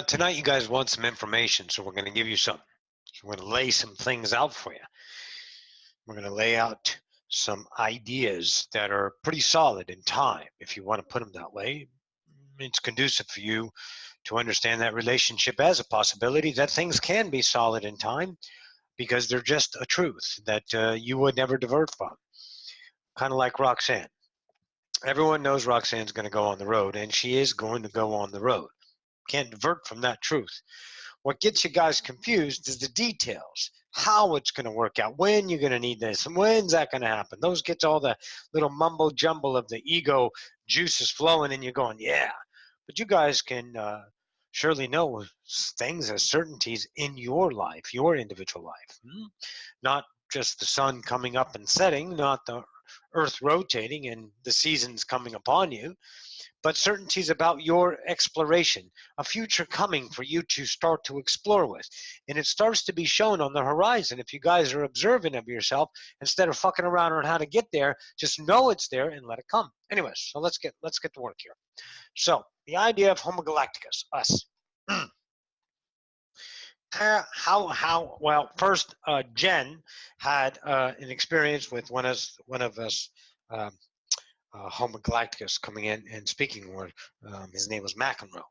Tonight, you guys want some information, so we're going to give you some. So we're going to lay some things out for you. We're going to lay out some ideas that are pretty solid in time, if you want to put them that way. It's conducive for you to understand that relationship as a possibility, that things can be solid in time because they're just a truth that you would never divert from. Kind of like Roxanne. Everyone knows Roxanne's going to go on the road, and she is going to go on the road. Can't divert from that truth. What gets you guys confused is the details, how it's going to work out, when you're going to need this, and when's that going to happen. Those gets all the little mumbo jumble of the ego juices flowing, and you're going, yeah. But you guys can surely know things as certainties in your life, your individual life. Not just the sun coming up and setting, not the earth rotating and the seasons coming upon you, but certainties about your exploration, a future coming for you to start to explore with. And it starts to be shown on the horizon. If you guys are observant of yourself, instead of fucking around on how to get there, just know it's there and let it come. Anyways, so let's get to work here. So the idea of Homo Galacticus, us. Well, first, Jen had an experience with one of us Homo Galacticus coming in and speaking, or his name was McEnroe.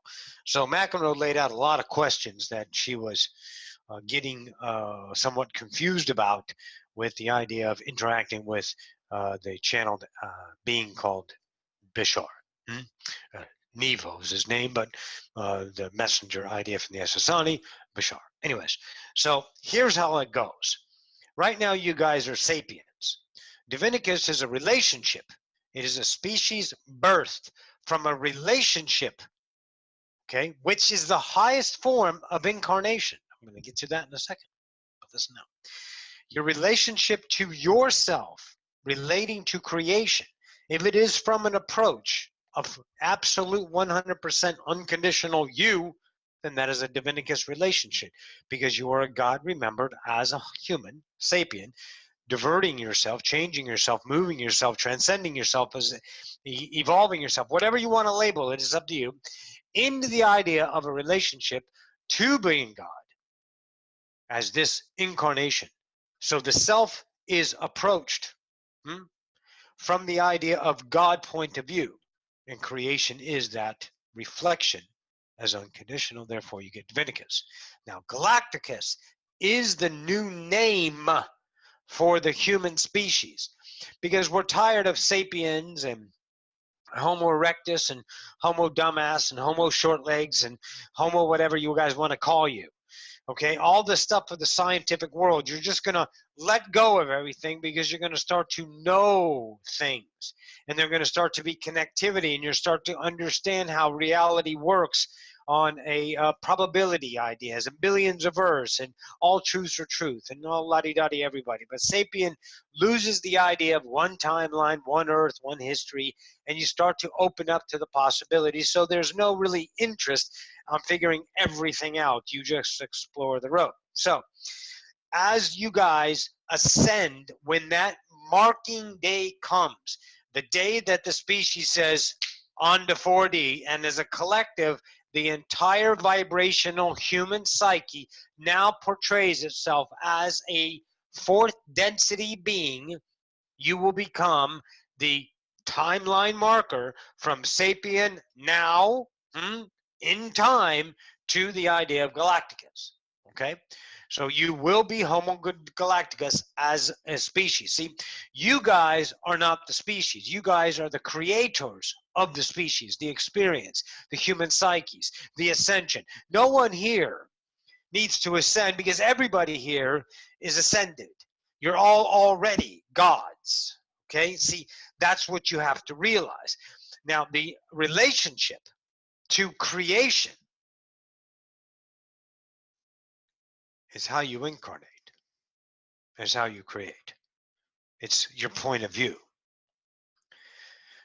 So McEnroe laid out a lot of questions that she was getting somewhat confused about with the idea of interacting with the channeled being called Bishar. Nevo is his name, but the messenger idea from the Essassani, Bishar. Anyways, so here's how it goes. Right now, you guys are sapiens. Divinicus is a relationship. It is a species birthed from a relationship, okay, which is the highest form of incarnation. I'm going to get to that in a second, but listen now. Your relationship to yourself, relating to creation, if it is from an approach of absolute 100% unconditional you, then that is a Divinicus relationship, because you are a God remembered as a human, sapien, diverting yourself, changing yourself, moving yourself, transcending yourself, as evolving yourself, whatever you want to label it, is up to you, into the idea of a relationship to being God as this incarnation. So the self is approached from the idea of God point of view, and creation is that reflection as unconditional, therefore you get Divinicus. Now Galacticus is the new name for the human species, because we're tired of sapiens and Homo erectus and Homo dumbass and Homo short legs and Homo whatever you guys want to call you. Okay, all the stuff of the scientific world, you're just going to let go of everything, because you're going to start to know things, and they're going to start to be connectivity, and you start to understand how reality works on a probability ideas and billions of Earths, and all truths are truth, and all la-di-da-di everybody. But sapien loses the idea of one timeline, one Earth, one history, and you start to open up to the possibilities. So there's no really interest on figuring everything out. You just explore the road. So as you guys ascend, when that marking day comes, the day that the species says on to 4D, and as a collective, the entire vibrational human psyche now portrays itself as a fourth density being, you will become the timeline marker from sapien now in time to the idea of Galacticus. Okay, so you will be Homo Galacticus as a species. See, you guys are not the species. You guys are the creators of the species, the experience, the human psyches, the ascension. No one here needs to ascend, because everybody here is ascended. You're all already gods. Okay, see, that's what you have to realize. Now, the relationship to creation is how you incarnate, is how you create. It's your point of view.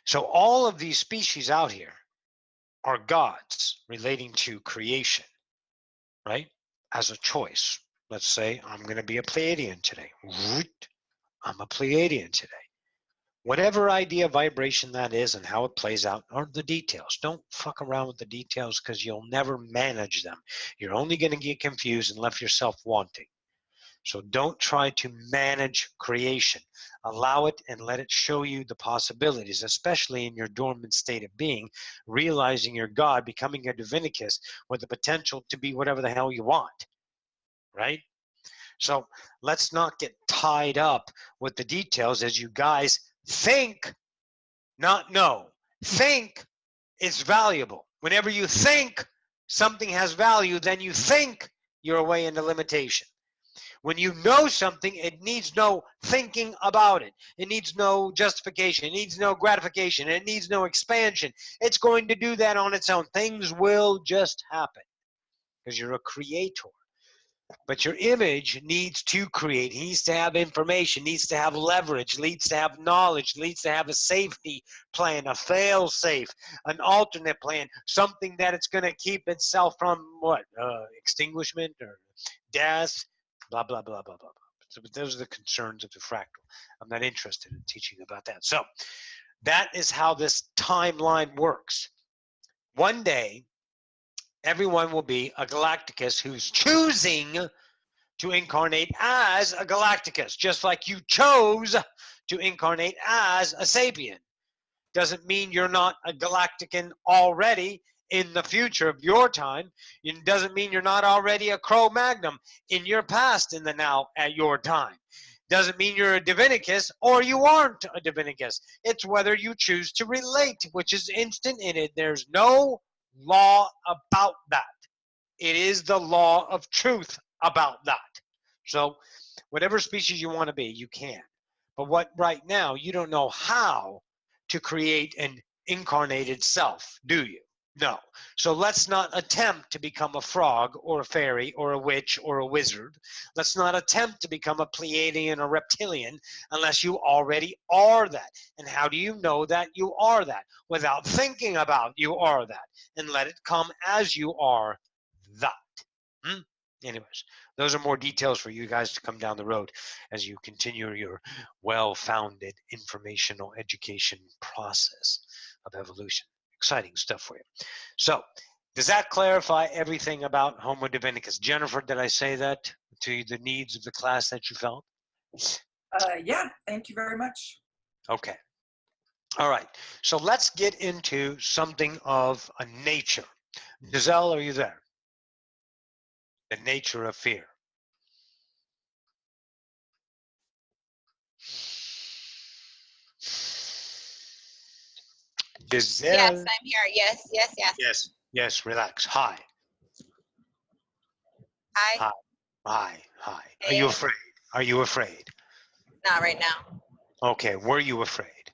So all of these species out here are gods relating to creation, right? As a choice. Let's say I'm going to be a Pleiadian today. I'm a Pleiadian today. Whatever idea vibration that is and how it plays out are the details. Don't fuck around with the details because you'll never manage them. You're only going to get confused and left yourself wanting. So don't try to manage creation. Allow it and let it show you the possibilities, especially in your dormant state of being, realizing you're God, becoming a divinicus with the potential to be whatever the hell you want, right? So let's not get tied up with the details as you guys think, not know. Think it's valuable. Whenever you think something has value, then you think you're away into limitation. When you know something, it needs no thinking about it. It needs no justification. It needs no gratification. It needs no expansion. It's going to do that on its own. Things will just happen because you're a creator. But your image needs to create, needs to have information, needs to have leverage, needs to have knowledge, needs to have a safety plan, a fail safe, an alternate plan, something that it's going to keep itself from what? Extinguishment or death, blah, blah, blah, blah, blah, blah. So those are the concerns of the fractal. I'm not interested in teaching about that. So that is how this timeline works. One day, everyone will be a Galacticus who's choosing to incarnate as a Galacticus, just like you chose to incarnate as a Sapien. Doesn't mean you're not a Galactican already in the future of your time. It doesn't mean you're not already a Cro-Magnum in your past, in the now, at your time. Doesn't mean you're a Divinicus or you aren't a Divinicus. It's whether you choose to relate, which is instant in it. There's no law about that. It is the law of truth about that. So whatever species you want to be, you can. But what right now, you don't know how to create an incarnated self, do you? No. So let's not attempt to become a frog or a fairy or a witch or a wizard. Let's not attempt to become a Pleiadian or reptilian unless you already are that. And how do you know that you are that? Without thinking about you are that. And let it come as you are that. Anyways, those are more details for you guys to come down the road as you continue your well-founded informational education process of evolution. Exciting stuff for you. So, does that clarify everything about Homo Divinicus? Jennifer, did I say that to the needs of the class that you felt? Yeah, thank you very much. Okay. All right. So let's get into something of a nature. Giselle, are you there? The nature of fear. Giselle. Yes, I'm here. Yes, yes, yes. Yes, yes, relax. Hi. Hi. Hi. Hi. Hi. Are Hey. you afraid? Are you afraid? Not right now. Okay, were you afraid?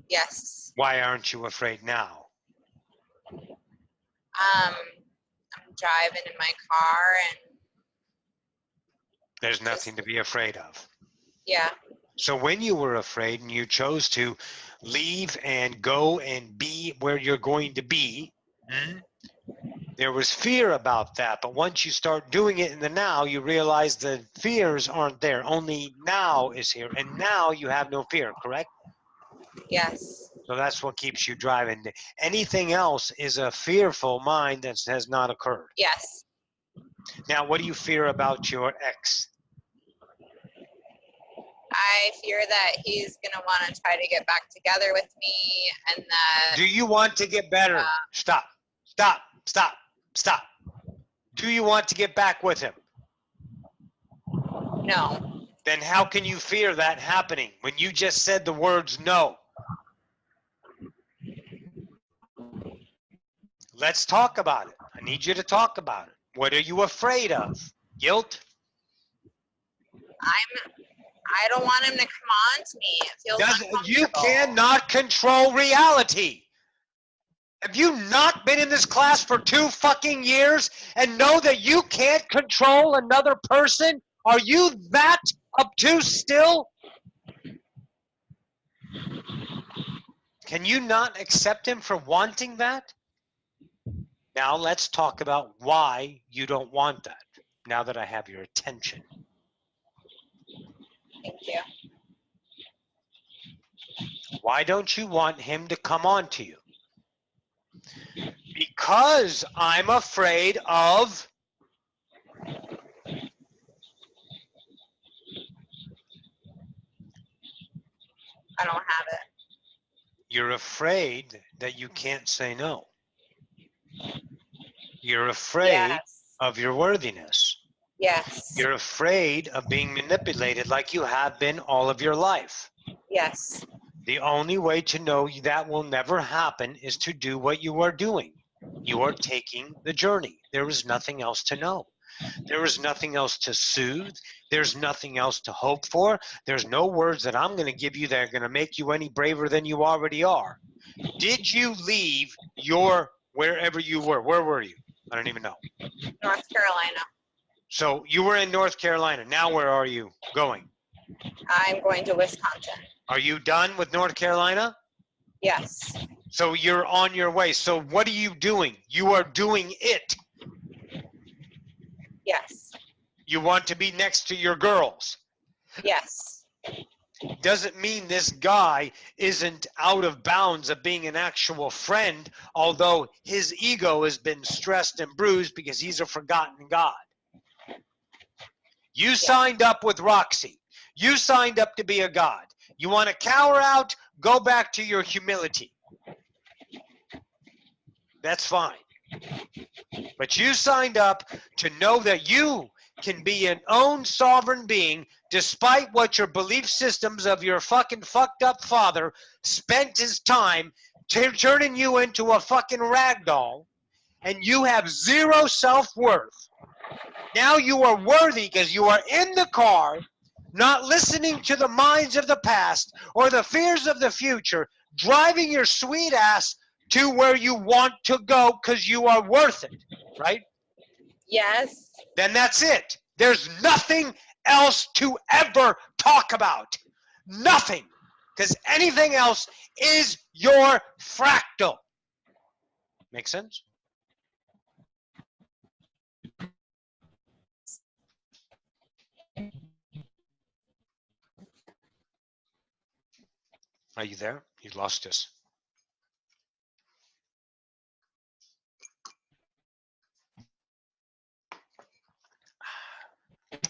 Yes. Why aren't you afraid now? I'm driving in my car and There's nothing to be afraid of. yeah. So when you were afraid and you chose to leave and go and be where you're going to be, there was fear about that. But once you start doing it in the now, you realize the fears aren't there. Only now is here. And now you have no fear, correct? Yes. So that's what keeps you driving. Anything else is a fearful mind that has not occurred. Yes. Now, what do you fear about your ex? I fear that he's gonna want to try to get back together with me, and that. Do you want to get better? Stop. Stop. Stop. Stop. Do you want to get back with him? No. Then how can you fear that happening when you just said the words no? Let's talk about it. I need you to talk about it. What are you afraid of? Guilt? I don't want him to come on to me. It feels You uncomfortable. cannot control reality. Have you not been in this class for 2 fucking years and know that you can't control another person? Are you that obtuse still? Can you not accept him for wanting that? Now let's talk about why you don't want that, now that I have your attention. Thank you. Why don't you want him to come on to you? Because I'm afraid of... I don't have it. You're afraid that you can't say no. You're afraid Yes. of your worthiness. Yes. You're afraid of being manipulated like you have been all of your life. Yes. The only way to know that will never happen is to do what you are doing. You are taking the journey. There is nothing else to know. There is nothing else to soothe. There's nothing else to hope for. There's no words that I'm going to give you that are going to make you any braver than you already are. Did you leave your wherever you were? Where were you? I don't even know. North Carolina. So you were in North Carolina. Now where are you going? I'm going to Wisconsin. Are you done with North Carolina? Yes. So you're on your way. So what are you doing? You are doing it. Yes. You want to be next to your girls. Yes. Doesn't mean this guy isn't out of bounds of being an actual friend, although his ego has been stressed and bruised because he's a forgotten God. You signed up with Roxy. You signed up to be a God. You want to cower out? Go back to your humility. That's fine. But you signed up to know that you can be an own sovereign being despite what your belief systems of your fucking fucked up father spent his time turning you into a fucking ragdoll, and you have zero self-worth. Now you are worthy because you are in the car, not listening to the minds of the past or the fears of the future, driving your sweet ass to where you want to go because you are worth it, right? Yes. Then that's it. There's nothing else to ever talk about. Nothing. Because anything else is your fractal. Make sense? Are you there? You lost us.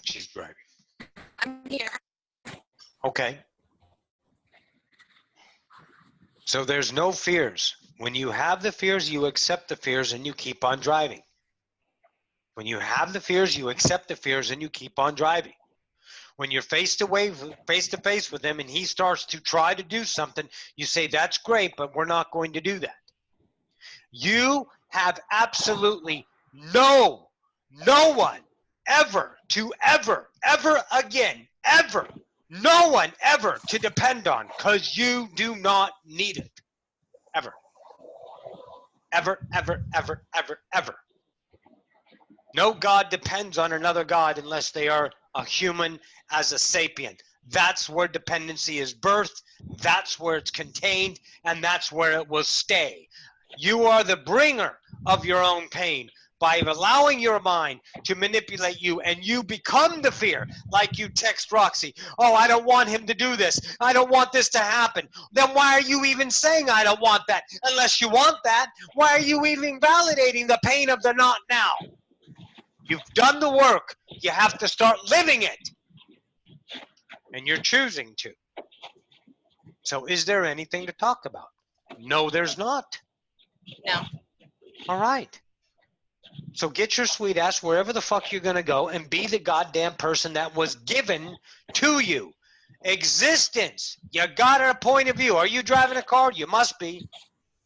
She's driving. I'm here. Okay. So there's no fears. When you have the fears, you accept the fears and you keep on driving. When you have the fears, you accept the fears and you keep on driving. When you're face to face with him and he starts to try to do something, you say, that's great, but we're not going to do that. You have absolutely no one ever again, no one ever to depend on, because you do not need it. Ever. No God depends on another God unless they are a human as a sapient. That's where dependency is birthed, that's where it's contained, and that's where it will stay. You are the bringer of your own pain by allowing your mind to manipulate you, and you become the fear. Like you text Roxy, oh, I don't want him to do this. I don't want this to happen. Then why are you even saying I don't want that? Unless you want that, why are you even validating the pain of the not now? You've done the work. You have to start living it. And you're choosing to. So is there anything to talk about? No, there's not. No. All right. So get your sweet ass wherever the fuck you're going to go and be the goddamn person that was given to you. Existence. You got a point of view. Are you driving a car? You must be.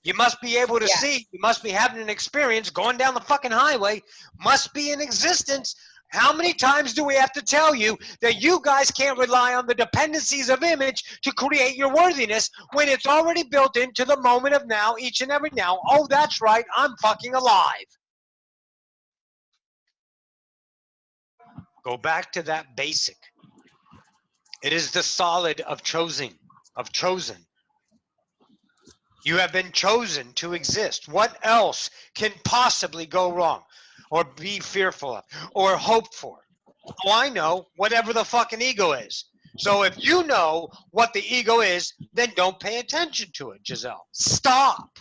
You must be able to see. You must be having an experience going down the fucking highway. Must be in existence. How many times do we have to tell you that you guys can't rely on the dependencies of image to create your worthiness when it's already built into the moment of now, each and every now? Oh, that's right. I'm fucking alive. Go back to that basic. It is the solid of chosen. You have been chosen to exist. What else can possibly go wrong or be fearful of or hope for? Oh, I know, whatever the fucking ego is. So if you know what the ego is, then don't pay attention to it, Giselle. Stop.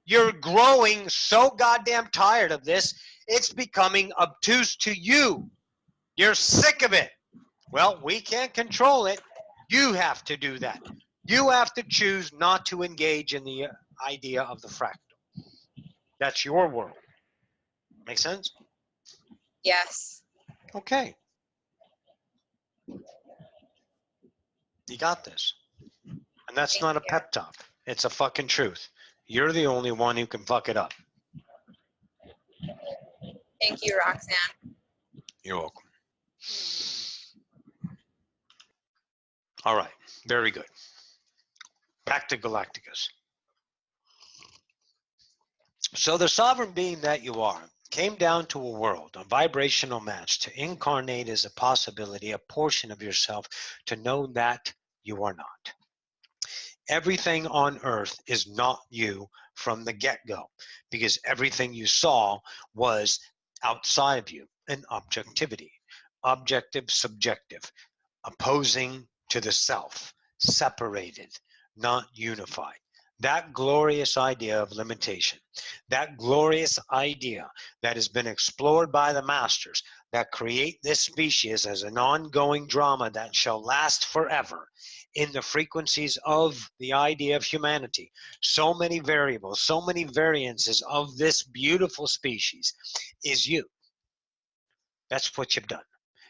You're growing so goddamn tired of this, it's becoming obtuse to you. You're sick of it. Well, we can't control it. You have to do that. You have to choose not to engage in the idea of the fractal. That's your world. Make sense? Yes. Okay. You got this. And that's Thank not a you. pep talk. It's a fucking truth. You're the only one who can fuck it up. Thank you, Roxanne. You're welcome. All right. Very good. Back to Galacticus. So the sovereign being that you are came down to a world, a vibrational match, to incarnate as a possibility, a portion of yourself, to know that you are not. Everything on earth is not you from the get-go, because everything you saw was outside of you, an objectivity, objective, subjective, opposing to the self, separated, not unified. That glorious idea of limitation, that glorious idea that has been explored by the masters that create this species as an ongoing drama that shall last forever in the frequencies of the idea of humanity. So many variables, so many variances of this beautiful species is you. That's what you've done.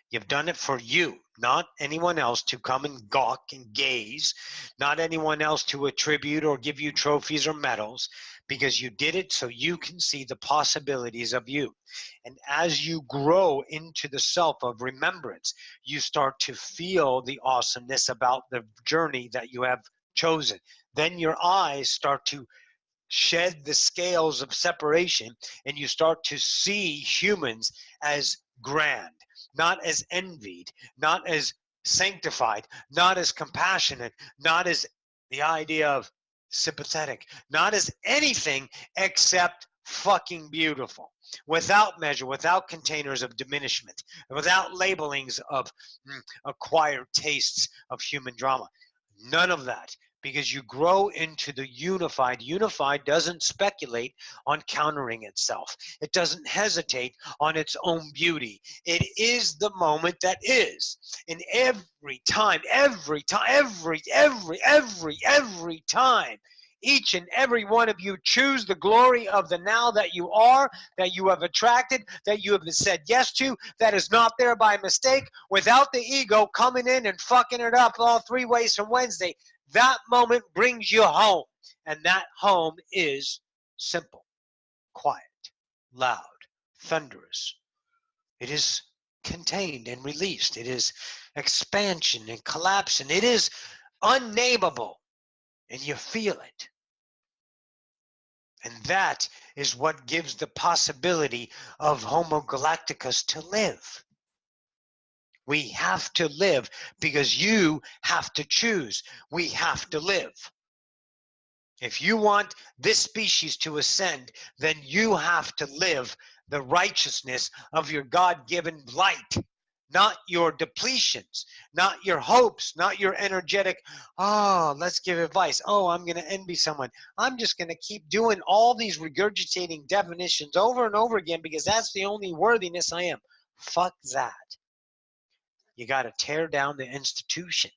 You've done it for you, not anyone else to come and gawk and gaze, not anyone else to attribute or give you trophies or medals, because you did it so you can see the possibilities of you. And as you grow into the self of remembrance, you start to feel the awesomeness about the journey that you have chosen. Then your eyes start to shed the scales of separation, and you start to see humans as grand, not as envied, not as sanctified, not as compassionate, not as the idea of sympathetic, not as anything except fucking beautiful, without measure, without containers of diminishment, without labelings of acquired tastes of human drama. None of that. Because you grow into the unified. Unified doesn't speculate on countering itself. It doesn't hesitate on its own beauty. It is the moment that is. And every time, each and every one of you choose the glory of the now that you are, that you have attracted, that you have said yes to, that is not there by mistake, without the ego coming in and fucking it up all 3 ways from Wednesday. That moment brings you home, and that home is simple, quiet, loud, thunderous. It is contained and released. It is expansion and collapsing. It is unnameable, and you feel it. And that is what gives the possibility of Homo Galacticus to live. We have to live because you have to choose. We have to live. If you want this species to ascend, then you have to live the righteousness of your God-given light, not your depletions, not your hopes, not your energetic, oh, let's give advice. Oh, I'm going to envy someone. I'm just going to keep doing all these regurgitating definitions over and over again because that's the only worthiness I am. Fuck that. You got to tear down the institution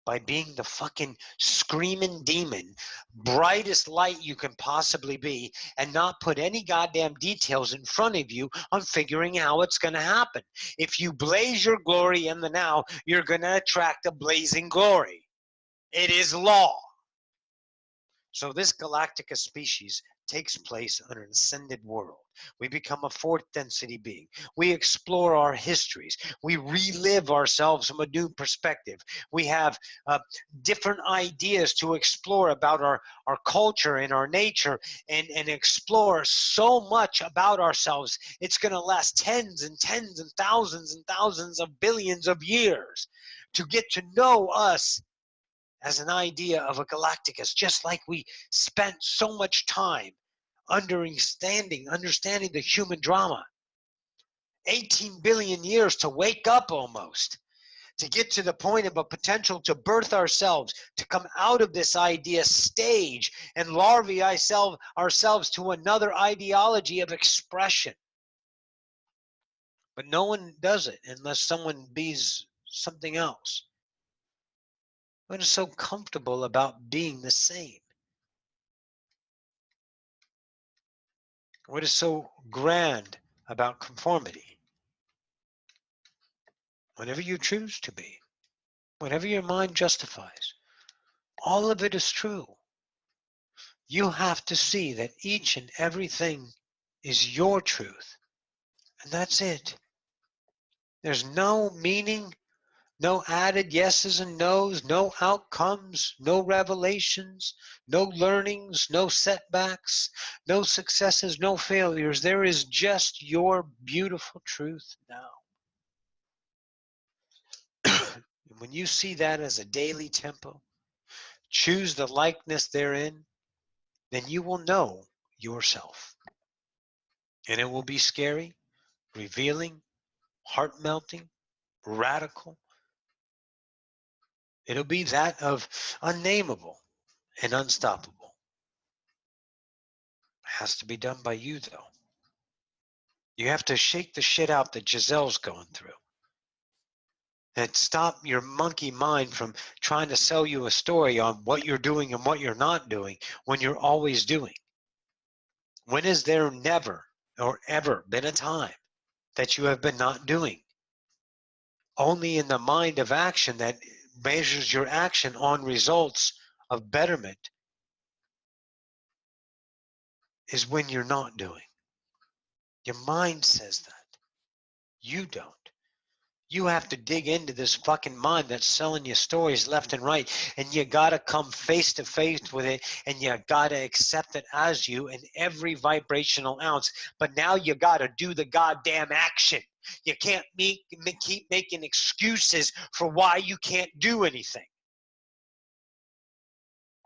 by being the fucking screaming demon, brightest light you can possibly be, and not put any goddamn details in front of you on figuring how it's going to happen. If you blaze your glory in the now, you're going to attract a blazing glory. It is law. So this Galactica species takes place on an ascended world. We become a fourth density being. We explore our histories. We relive ourselves from a new perspective. We have different ideas to explore about our culture and our nature, and explore so much about ourselves. It's going to last tens and thousands of billions of years to get to know us as an idea of a Galacticus, just like we spent so much time understanding the human drama. 18 billion years to wake up almost. to get to the point of a potential to birth ourselves, to come out of this idea stage and larvae ourselves to another ideology of expression. But no one does it unless someone be's something else. What is so comfortable about being the same? What is so grand about conformity? Whatever you choose to be, whatever your mind justifies, all of it is true. You have to see that each and everything is your truth. And that's it. There's no meaning, no added yeses and nos, no outcomes, no revelations, no learnings, no setbacks, no successes, no failures. There is just your beautiful truth now. And when you see that as a daily tempo, choose the likeness therein, then you will know yourself. And it will be scary, revealing, heart-melting, radical. It'll be that of unnameable and unstoppable. It has to be done by you, though. You have to shake the shit out that Giselle's going through. And stop your monkey mind from trying to sell you a story on what you're doing and what you're not doing when you're always doing. When has there never or ever been a time that you have been not doing? Only in the mind of action that measures your action on results of betterment is when you're not doing. Your mind says that. You don't. You have to dig into this fucking mind that's selling you stories left and right, and you gotta come face to face with it, and you gotta accept it as you in every vibrational ounce. But now you gotta do the goddamn action. You can't keep making excuses for why you can't do anything.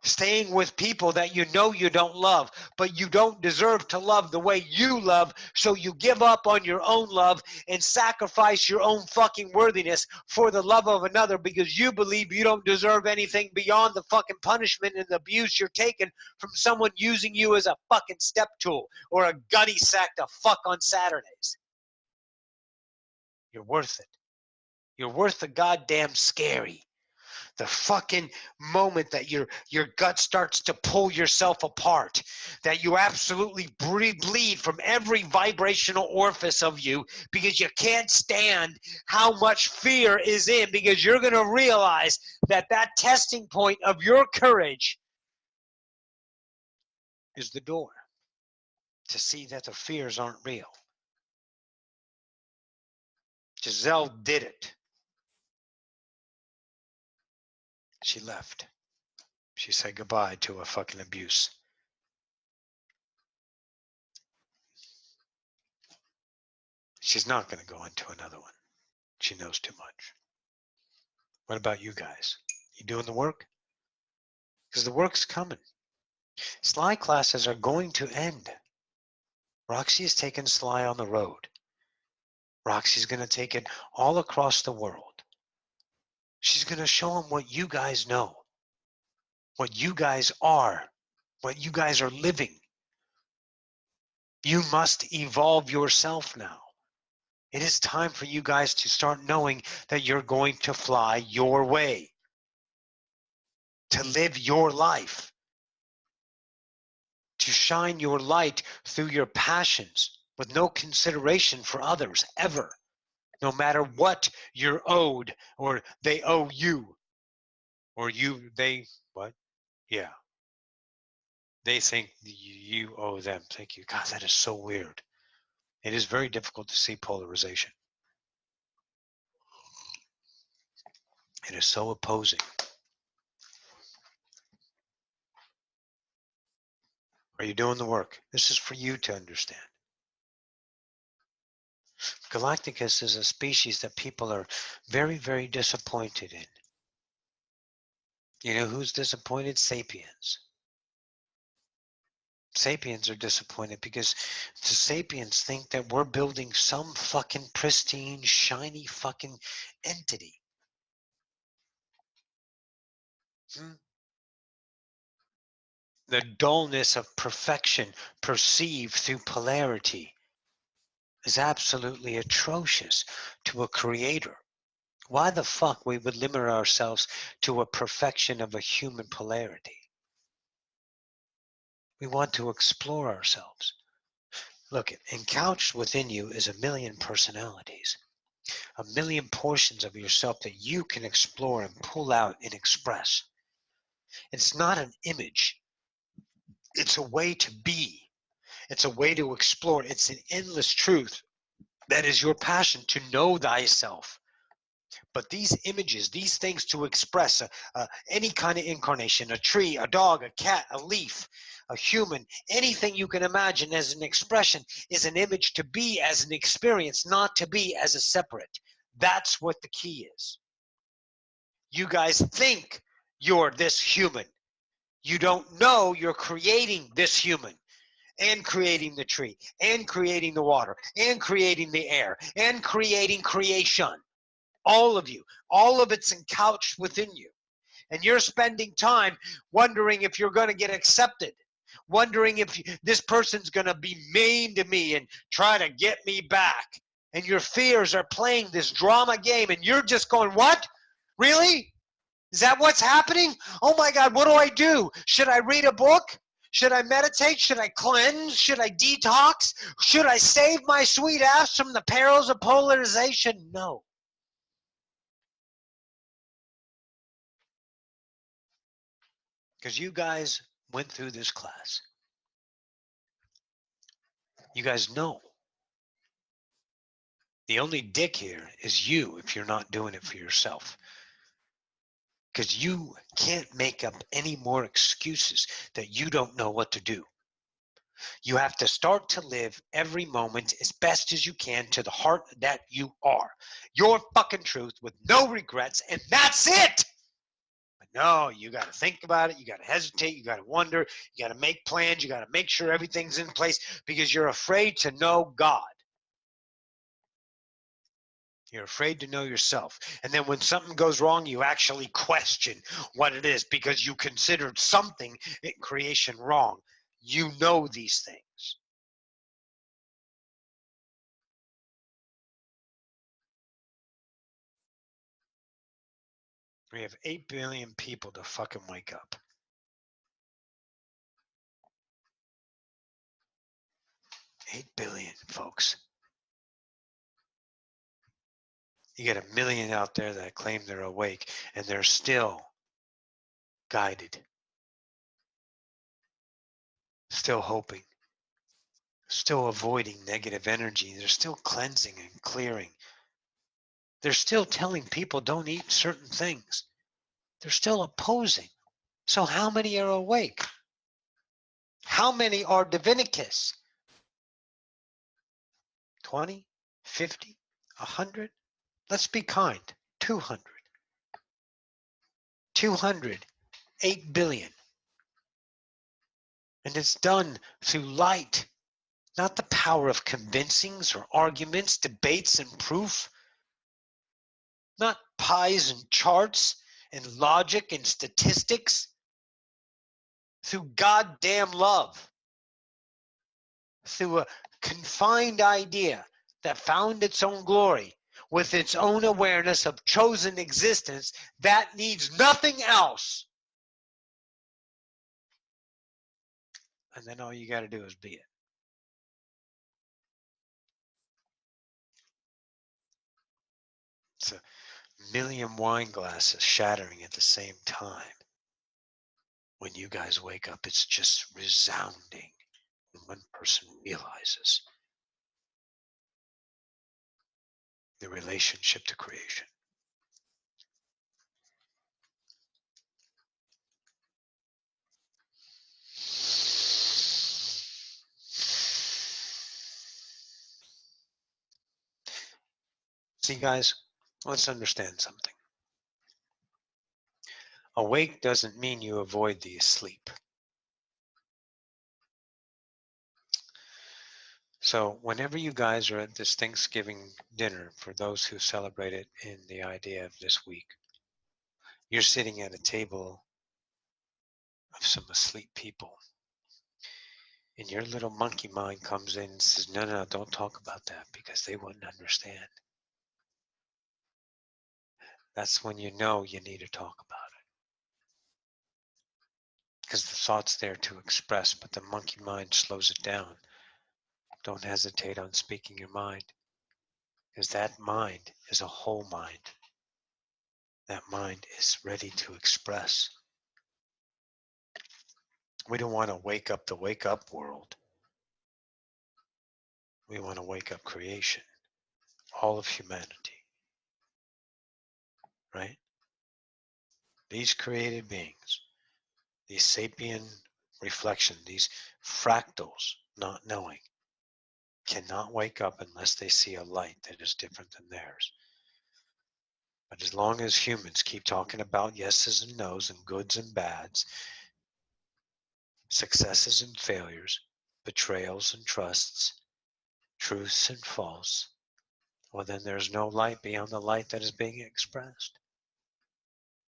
Staying with people that you know you don't love, but you don't deserve to love the way you love, so you give up on your own love and sacrifice your own fucking worthiness for the love of another because you believe you don't deserve anything beyond the fucking punishment and abuse you're taking from someone using you as a fucking step tool or a gunny sack to fuck on Saturdays. You're worth it. You're worth the goddamn scary. The fucking moment that your gut starts to pull yourself apart, that you absolutely bleed from every vibrational orifice of you because you can't stand how much fear is in, because you're going to realize that that testing point of your courage is the door to see that the fears aren't real. Giselle did it. She left. She said goodbye to a fucking abuse. She's not going to go into another one. She knows too much. What about you guys? You doing the work? Because the work's coming. Sly classes are going to end. Roxy is taking Sly on the road. Roxy's going to take it all across the world. She's going to show them what you guys know, what you guys are, what you guys are living. You must evolve yourself now. It is time for you guys to start knowing that you're going to fly your way, to live your life, to shine your light through your passions with no consideration for others ever, no matter what you're owed or they owe you, or they, what? Yeah. They think you owe them. Thank you. God, that is so weird. It is very difficult to see polarization. It is so opposing. Are you doing the work? This is for you to understand. Galacticus is a species that people are very, very disappointed in. You know who's disappointed? Sapiens. Sapiens are disappointed because the sapiens think that we're building some fucking pristine, shiny fucking entity. The dullness of perfection perceived through polarity is absolutely atrocious to a creator. Why the fuck we would limit ourselves to a perfection of a human polarity? We want to explore ourselves. Look, encouched within you is a million personalities, a million portions of yourself that you can explore and pull out and express. It's not an image. It's a way to be. It's a way to explore. It's an endless truth that is your passion to know thyself. But these images, these things to express any kind of incarnation, a tree, a dog, a cat, a leaf, a human, anything you can imagine as an expression is an image to be as an experience, not to be as a separate. That's what the key is. You guys think you're this human. You don't know you're creating this human, and creating the tree, and creating the water, and creating the air, and creating creation. All of you, all of it's encouched within you. And you're spending time wondering if you're going to get accepted, wondering if this person's going to be mean to me and try to get me back. And your fears are playing this drama game, and you're just going, what? Really? Is that what's happening? Oh my God, what do I do? Should I read a book? Should I meditate? Should I cleanse? Should I detox? Should I save my sweet ass from the perils of polarization? No. Because you guys went through this class. You guys know. The only dick here is you if you're not doing it for yourself. Because you can't make up any more excuses that you don't know what to do. You have to start to live every moment as best as you can to the heart that you are. Your fucking truth with no regrets, and that's it! But no, you got to think about it. You got to hesitate. You got to wonder. You got to make plans. You got to make sure everything's in place because you're afraid to know God. You're afraid to know yourself. And then when something goes wrong, you actually question what it is because you considered something in creation wrong. You know these things. We have 8 billion people to fucking wake up. 8 billion, folks. You get 1 million out there that claim they're awake, and they're still guided, still hoping, still avoiding negative energy. They're still cleansing and clearing. They're still telling people don't eat certain things. They're still opposing. So how many are awake? How many are Divinicus? 20, 50, 100? Let's be kind. 200. 200. 8 billion. And it's done through light, not the power of convincings or arguments, debates and proof, not pies and charts and logic and statistics, through goddamn love, through a confined idea that found its own glory with its own awareness of chosen existence that needs nothing else. And then all you got to do is be it. It's a million wine glasses shattering at the same time. When you guys wake up, it's just resounding when one person realizes the relationship to creation. See, guys, let's understand something. Awake doesn't mean you avoid the asleep. So whenever you guys are at this Thanksgiving dinner, for those who celebrate it in the idea of this week, you're sitting at a table of some asleep people. And your little monkey mind comes in and says, no, no, don't talk about that because they wouldn't understand. That's when you know you need to talk about it. Because the thought's there to express, but the monkey mind slows it down. Don't hesitate on speaking your mind. Because that mind is a whole mind. That mind is ready to express. We don't want to wake up the wake up world. We want to wake up creation, all of humanity, right? These created beings, these sapient reflection, these fractals, not knowing, cannot wake up unless they see a light that is different than theirs. But as long as humans keep talking about yeses and nos and goods and bads, successes and failures, betrayals and trusts, truths and false, well, then there's no light beyond the light that is being expressed.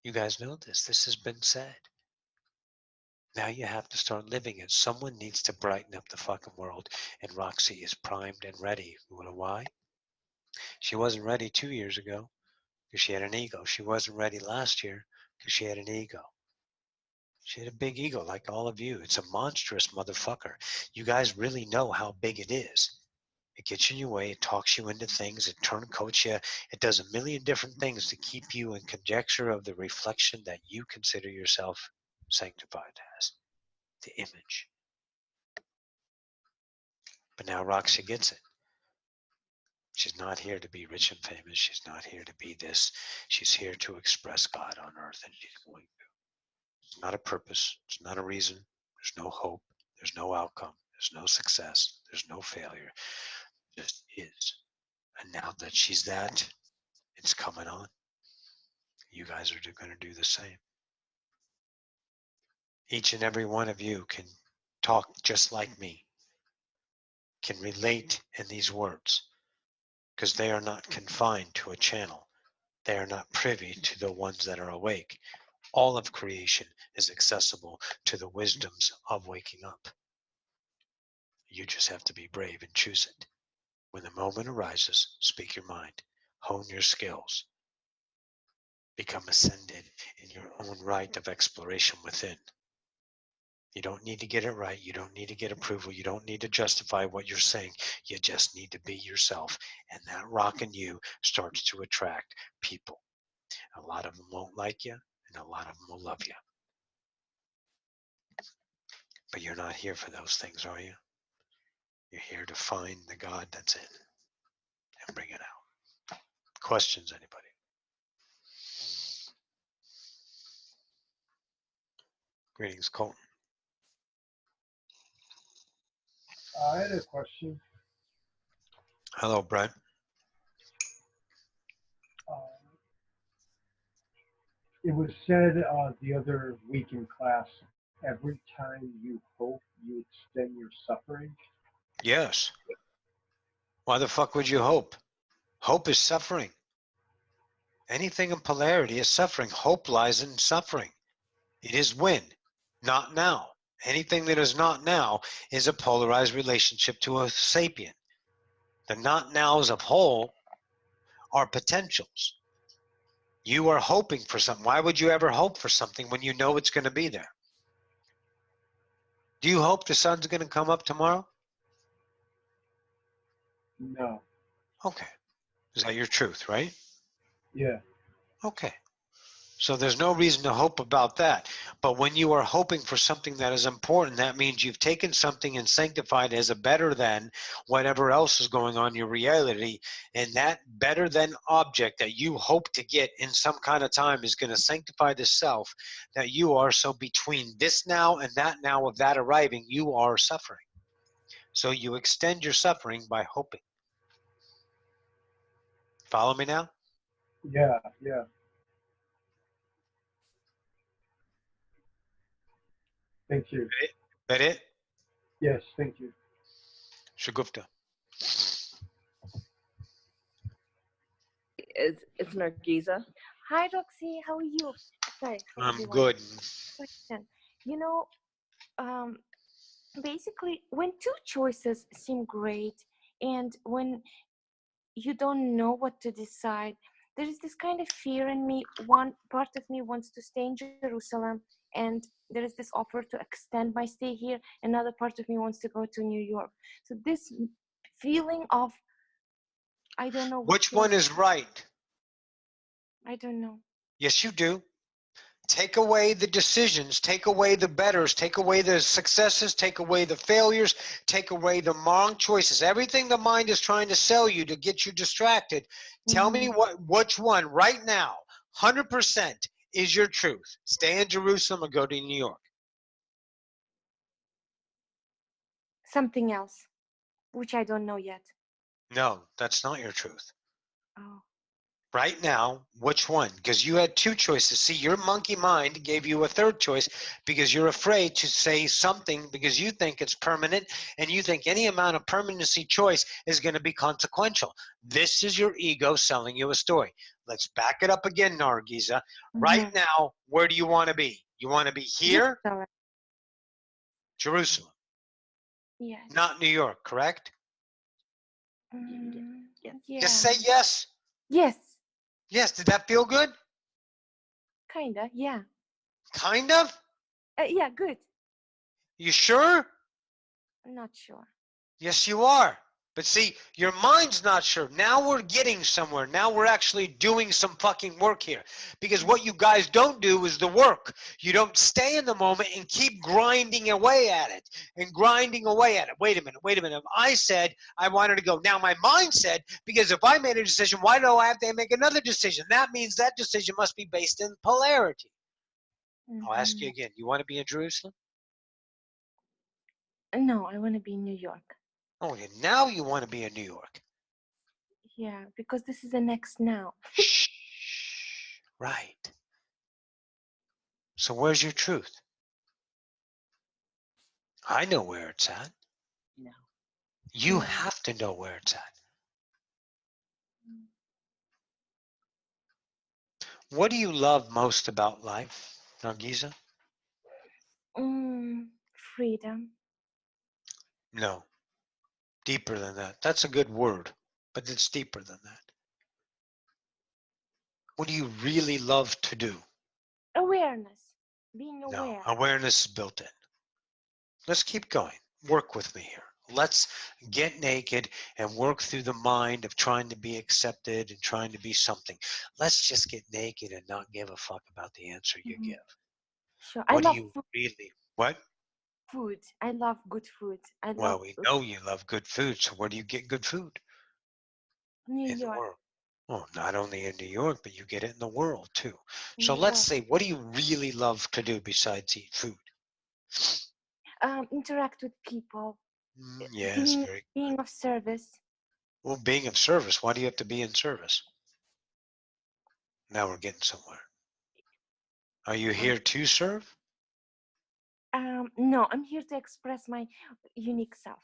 You guys know this. This has been said. Now you have to start living it. Someone needs to brighten up the fucking world, and Roxy is primed and ready. You know why? She wasn't ready 2 years ago because she had an ego. She wasn't ready last year because she had an ego. She had a big ego like all of you. It's a monstrous motherfucker. You guys really know how big it is. It gets in your way. It talks you into things. It turncoats you. It does a million different things to keep you in conjecture of the reflection that you consider yourself sanctified as, the image. But now Roxy gets it. She's not here to be rich and famous. She's not here to be this. She's here to express God on earth, and she's going to. It's not a purpose. It's not a reason. There's no hope. There's no outcome. There's no success. There's no failure. It just is. And now that she's that, it's coming on. You guys are going to do the same. Each and every one of you can talk just like me, can relate in these words, because they are not confined to a channel. They are not privy to the ones that are awake. All of creation is accessible to the wisdoms of waking up. You just have to be brave and choose it. When the moment arises, speak your mind, hone your skills, become ascended in your own right of exploration within. You don't need to get it right. You don't need to get approval. You don't need to justify what you're saying. You just need to be yourself. And that rock in you starts to attract people. A lot of them won't like you, and a lot of them will love you. But you're not here for those things, are you? You're here to find the God that's in and bring it out. Questions, anybody? Greetings, Colton. I had a question. Hello, Brent. Uh, it was said the other week in class, every time you hope, you extend your suffering. Yes. Why the fuck would you hope? Hope is suffering. Anything in polarity is suffering. Hope lies in suffering. It is when, not now. Anything that is not now is a polarized relationship to a sapient. The not nows of whole are potentials. You are hoping for something. Why would you ever hope for something when you know it's going to be there? Do you hope the sun's going to come up tomorrow? No. Okay. Is that your truth, right? Yeah. Okay. So there's no reason to hope about that. But when you are hoping for something that is important, that means you've taken something and sanctified as a better than whatever else is going on in your reality. And that better than object that you hope to get in some kind of time is going to sanctify the self that you are. So between this now and that now of that arriving, you are suffering. So you extend your suffering by hoping. Follow me now? Yeah. Yeah. Thank you. That it? Yes. Thank you. Shagufta. It's Nargiza. Hi, Roxy. How are you? Sorry. I'm good. Question. you know, basically, when two choices seem great, and when you don't know what to decide, there is this kind of fear in me. One part of me wants to stay in Jerusalem, and there is this offer to extend my stay here. Another part of me wants to go to New York. So this feeling of I don't know what Which one feels. is right? I don't know. Yes, you do. Take away the decisions, take away the betters, take away the successes, take away the failures, take away the wrong choices. Everything the mind is trying to sell you to get you distracted. Tell me which one right now, 100% is your truth. Stay in Jerusalem or go to New York. Something else, which I don't know yet. No, that's not your truth. Oh. Right now, which one? Because you had two choices. See, your monkey mind gave you a third choice because you're afraid to say something because you think it's permanent and you think any amount of permanency choice is going to be consequential. This is your ego selling you a story. Let's back it up again, Nargiza. Right now, where do you want to be? You want to be here? Jerusalem. Yes. Not New York, correct? Yeah. Just say yes. Yes. Yes, did that feel good? Kinda, yeah. Kind of? Yeah, good. You sure? I'm not sure. Yes, you are. But see, your mind's not sure. Now we're getting somewhere. Now we're actually doing some fucking work here. Because what you guys don't do is the work. You don't stay in the moment and keep grinding away at it and grinding away at it. Wait a minute. If I said I wanted to go, now my mind said, because if I made a decision, why do I have to make another decision? That means that decision must be based in polarity. I'll ask you again. You want to be in Jerusalem? No, I want to be in New York. Oh, now you want to be in New York. Yeah, because this is the next now. Shh. Right. So where's your truth? I know where it's at. No. You have to know where it's at. What do you love most about life, Nargiza? Freedom. No. Deeper than that. That's a good word, but it's deeper than that. What do you really love to do? Awareness. Being No. aware. Awareness is built in. Let's keep going. Work with me here. Let's get naked and work through the mind of trying to be accepted and trying to be something. Let's just get naked and not give a fuck about the answer you give. Sure. What I do love you really, what? food. I love good food. I Well, love we know you love good food, so where do you get good food? New In the York. world. Well, not only in New York, but you get it in the world too. So In the let's world. say, what do you really love to do besides eat food? Interact with people. Yes, Being of service. well, being of service. Why do you have to be in service? Now we're getting somewhere. Are you here to serve? No, I'm here to express my unique self.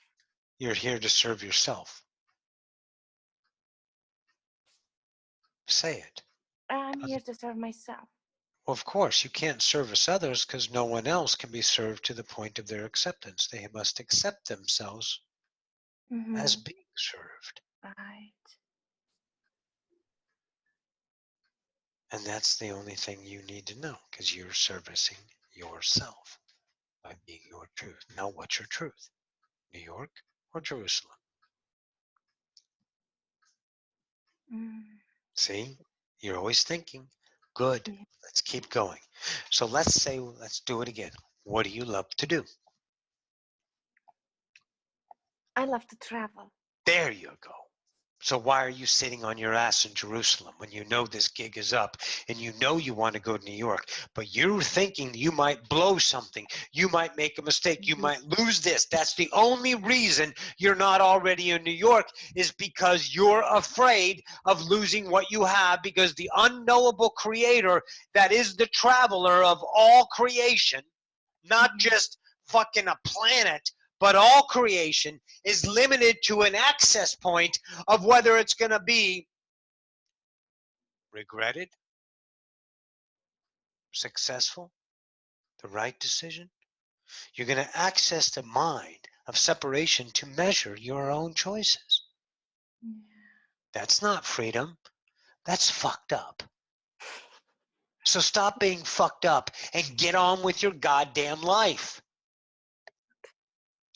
You're here to serve yourself. Say it. I'm here to serve myself. Well, of course, you can't service others because no one else can be served to the point of their acceptance. They must accept themselves as being served. Right. And that's the only thing you need to know because you're servicing yourself by being your truth. Now, what's your truth? New York or Jerusalem? See, you're always thinking. Good. Yeah. Let's keep going. So let's do it again. What do you love to do? I love to travel. There you go. So why are you sitting on your ass in Jerusalem when you know this gig is up and you know you want to go to New York, but you're thinking you might blow something, you might make a mistake, you might lose this. That's the only reason you're not already in New York is because you're afraid of losing what you have because the unknowable creator that is the traveler of all creation, not just fucking a planet, but all creation is limited to an access point of whether it's going to be regretted, successful, the right decision? You're going to access the mind of separation to measure your own choices. That's not freedom. That's fucked up. So stop being fucked up and get on with your goddamn life.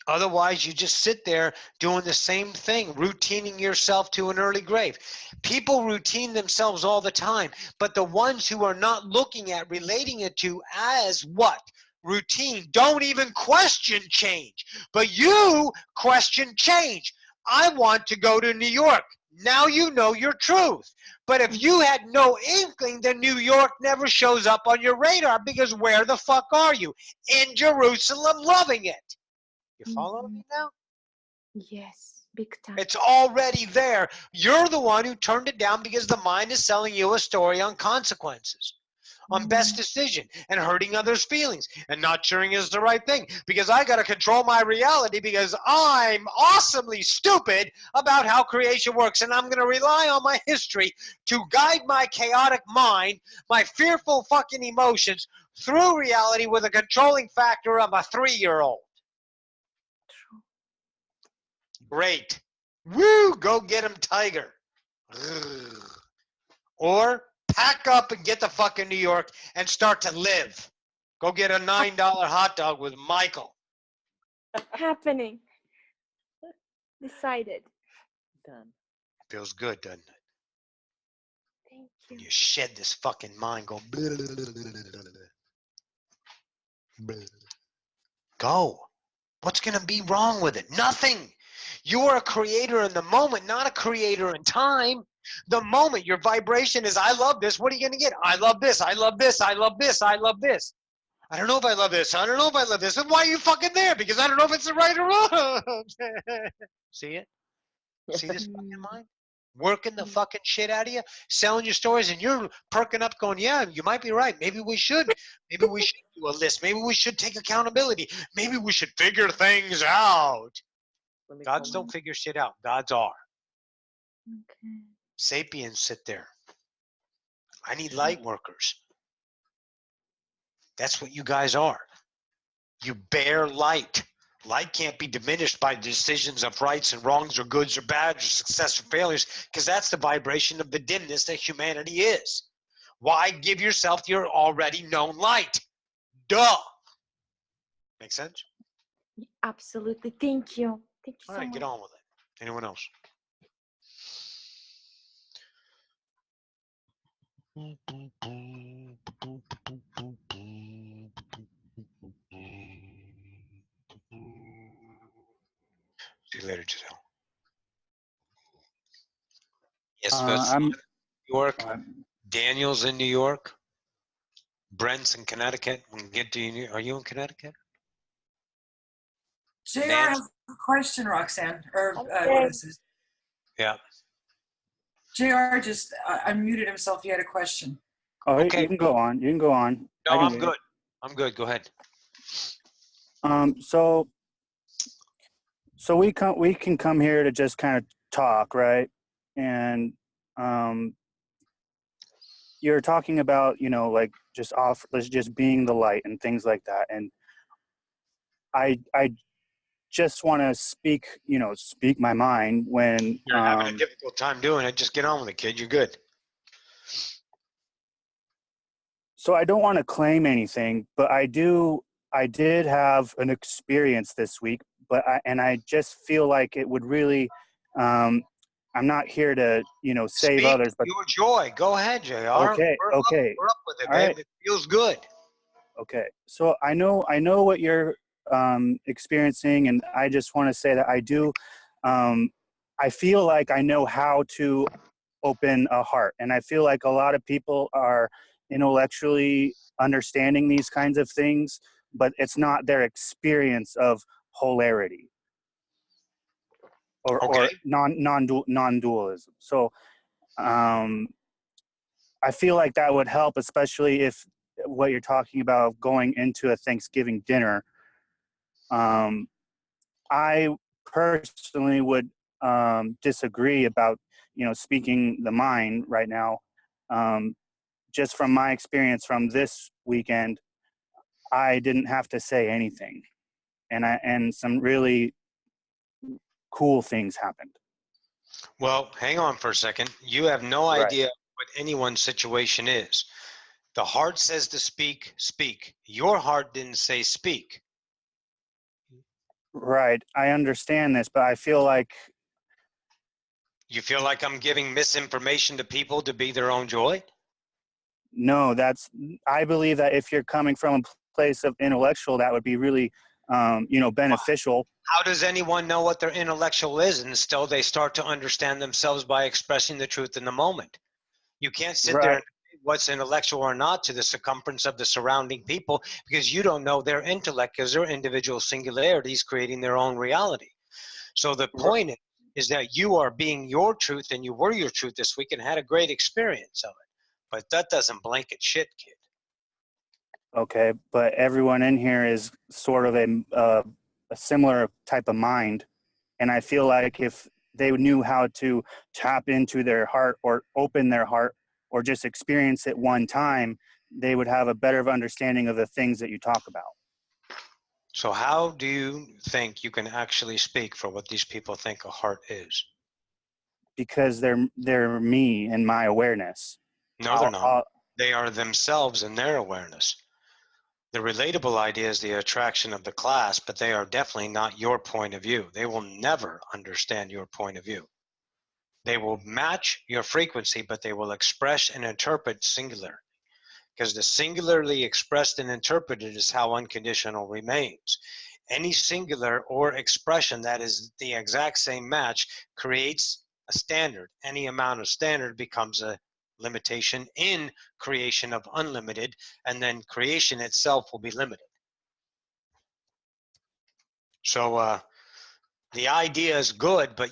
Otherwise, you just sit there doing the same thing, routining yourself to an early grave. People routine themselves all the time, but the ones who are not looking at relating it to as what? Routine. Don't even question change. But you question change. I want to go to New York. Now you know your truth. But if you had no inkling, then New York never shows up on your radar, because where the fuck are you? In Jerusalem, loving it. You following me now? Yes, big time. It's already there. You're the one who turned it down because the mind is selling you a story on consequences, on best decision, and hurting others' feelings, and not sharing is the right thing. Because I got to control my reality because I'm awesomely stupid about how creation works, and I'm going to rely on my history to guide my chaotic mind, my fearful fucking emotions through reality with a controlling factor of a 3-year-old. Great. Woo, go get him, Tiger. Ugh. Or pack up and get the fuck in New York and start to live. Go get a $9 hot dog with Michael. Happening. Decided. Done. Feels good, doesn't it? Thank When you. you shed this fucking mind, go. Blah, blah, blah, blah, blah, blah. Go. What's going to be wrong with it? Nothing. You're a creator in the moment, not a creator in time. The moment your vibration is, I love this, what are you going to get? I love this, I love this, I love this, I love this. I don't know if I love this, I don't know if I love this. And why are you fucking there? Because I don't know if it's the right or wrong. See it? See this fucking mind? Working the fucking shit out of you, selling your stories, and you're perking up going, yeah, you might be right. Maybe we should. Maybe we should do a list. Maybe we should take accountability. Maybe we should figure things out. Gods don't figure shit out. Gods are. Okay. Sapiens sit there. I need light workers. That's what you guys are. You bear light. Light can't be diminished by decisions of rights and wrongs or goods or bads or success or failures, because that's the vibration of the dimness that humanity is. Why give yourself your already known light? Duh. Make sense? Absolutely. Thank you. Thank you All so right, much. get on with it. Anyone else? See you later, Giselle. Yes, Fitz. I'm New York. I'm- Daniel's in New York. Brent's in Connecticut. We can get to you. Are you in Connecticut? JR Nancy? has a question, Roxanne, or Okay. this is Yeah. JR just unmuted himself. He had a question. oh, Okay. you can go on. You can go on. No, I can I'm wait. good. I'm good. Go ahead. So we can come here to just kind of talk, right? And you're talking about, like just being the light and things like that. And I just want to speak my mind when You're having a difficult time doing it. Just get on with it, kid. You're good. so I don't want to claim anything, but I did have an experience this week, but I just feel like it would really, I'm not here to, save Speak others, but your joy. Go ahead, JR. okay. We're up with it, All babe. right. It feels good. Okay. So I know what you're experiencing, and I just want to say that I feel like I know how to open a heart, and I feel like a lot of people are intellectually understanding these kinds of things, but it's not their experience of polarity or Okay. non-dualism. So I feel like that would help, especially if what you're talking about going into a Thanksgiving dinner. I personally would disagree about speaking the mind right now. Just from my experience from this weekend, I didn't have to say anything, and some really cool things happened. Well, hang on for a second. You have no Right. idea what anyone's situation is. The heart says to speak, speak. Your heart didn't say speak. Right. I understand this, but I feel like You feel like I'm giving misinformation to people to be their own joy? no. I believe that if you're coming from a place of intellectual, that would be really, beneficial. How does anyone know what their intellectual is until they start to understand themselves by expressing the truth in the moment? You can't sit there Right. and say what's intellectual or not to the circumference of the surrounding people because you don't know their intellect because they're individual singularities creating their own reality. So the point is that you are being your truth and you were your truth this week and had a great experience of it. But that doesn't blanket shit, kid. Okay, but everyone in here is sort of a similar type of mind, and I feel like if they knew how to tap into their heart or open their heart or just experience it one time, they would have a better understanding of the things that you talk about. So how do you think you can actually speak for what these people think a heart is? Because they're me and my awareness. No, they're not. They are themselves in their awareness. The relatable idea is the attraction of the class, but they are definitely not your point of view. They will never understand your point of view. They will match your frequency, but they will express and interpret singular. Because the singularly expressed and interpreted is how unconditional remains. Any singular or expression that is the exact same match creates a standard. Any amount of standard becomes a limitation in creation of unlimited, and then creation itself will be limited. So the idea is good, but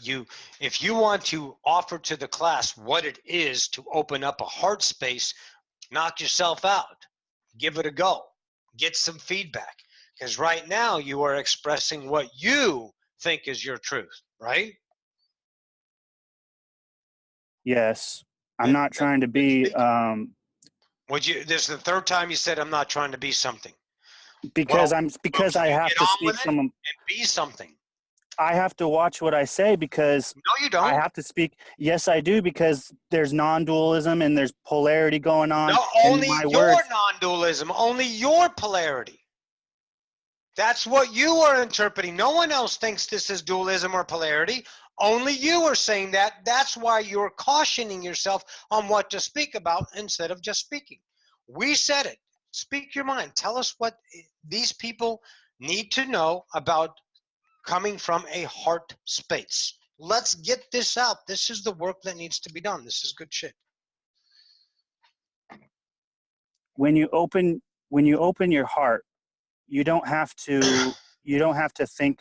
if you want to offer to the class what it is to open up a heart space, knock yourself out. Give it a go. Get some feedback. Because right now you are expressing what you think is your truth, right? Yes, I'm not trying to be This is the third time you said I'm not trying to be something. because Well, I have get to on speak with it from. and be something. I have to watch what I say because No, you don't. I have to speak. Yes, I do, because there's non-dualism and there's polarity going on. No, and only my your words, non-dualism, only your polarity. That's what you are interpreting. No one else thinks this is dualism or polarity. Only you are saying that. That's why you're cautioning yourself on what to speak about instead of just speaking. We said it. Speak your mind. Tell us what these people need to know about coming from a heart space. Let's get this out. This is the work that needs to be done. This is good shit. when you open your heart, you don't have to think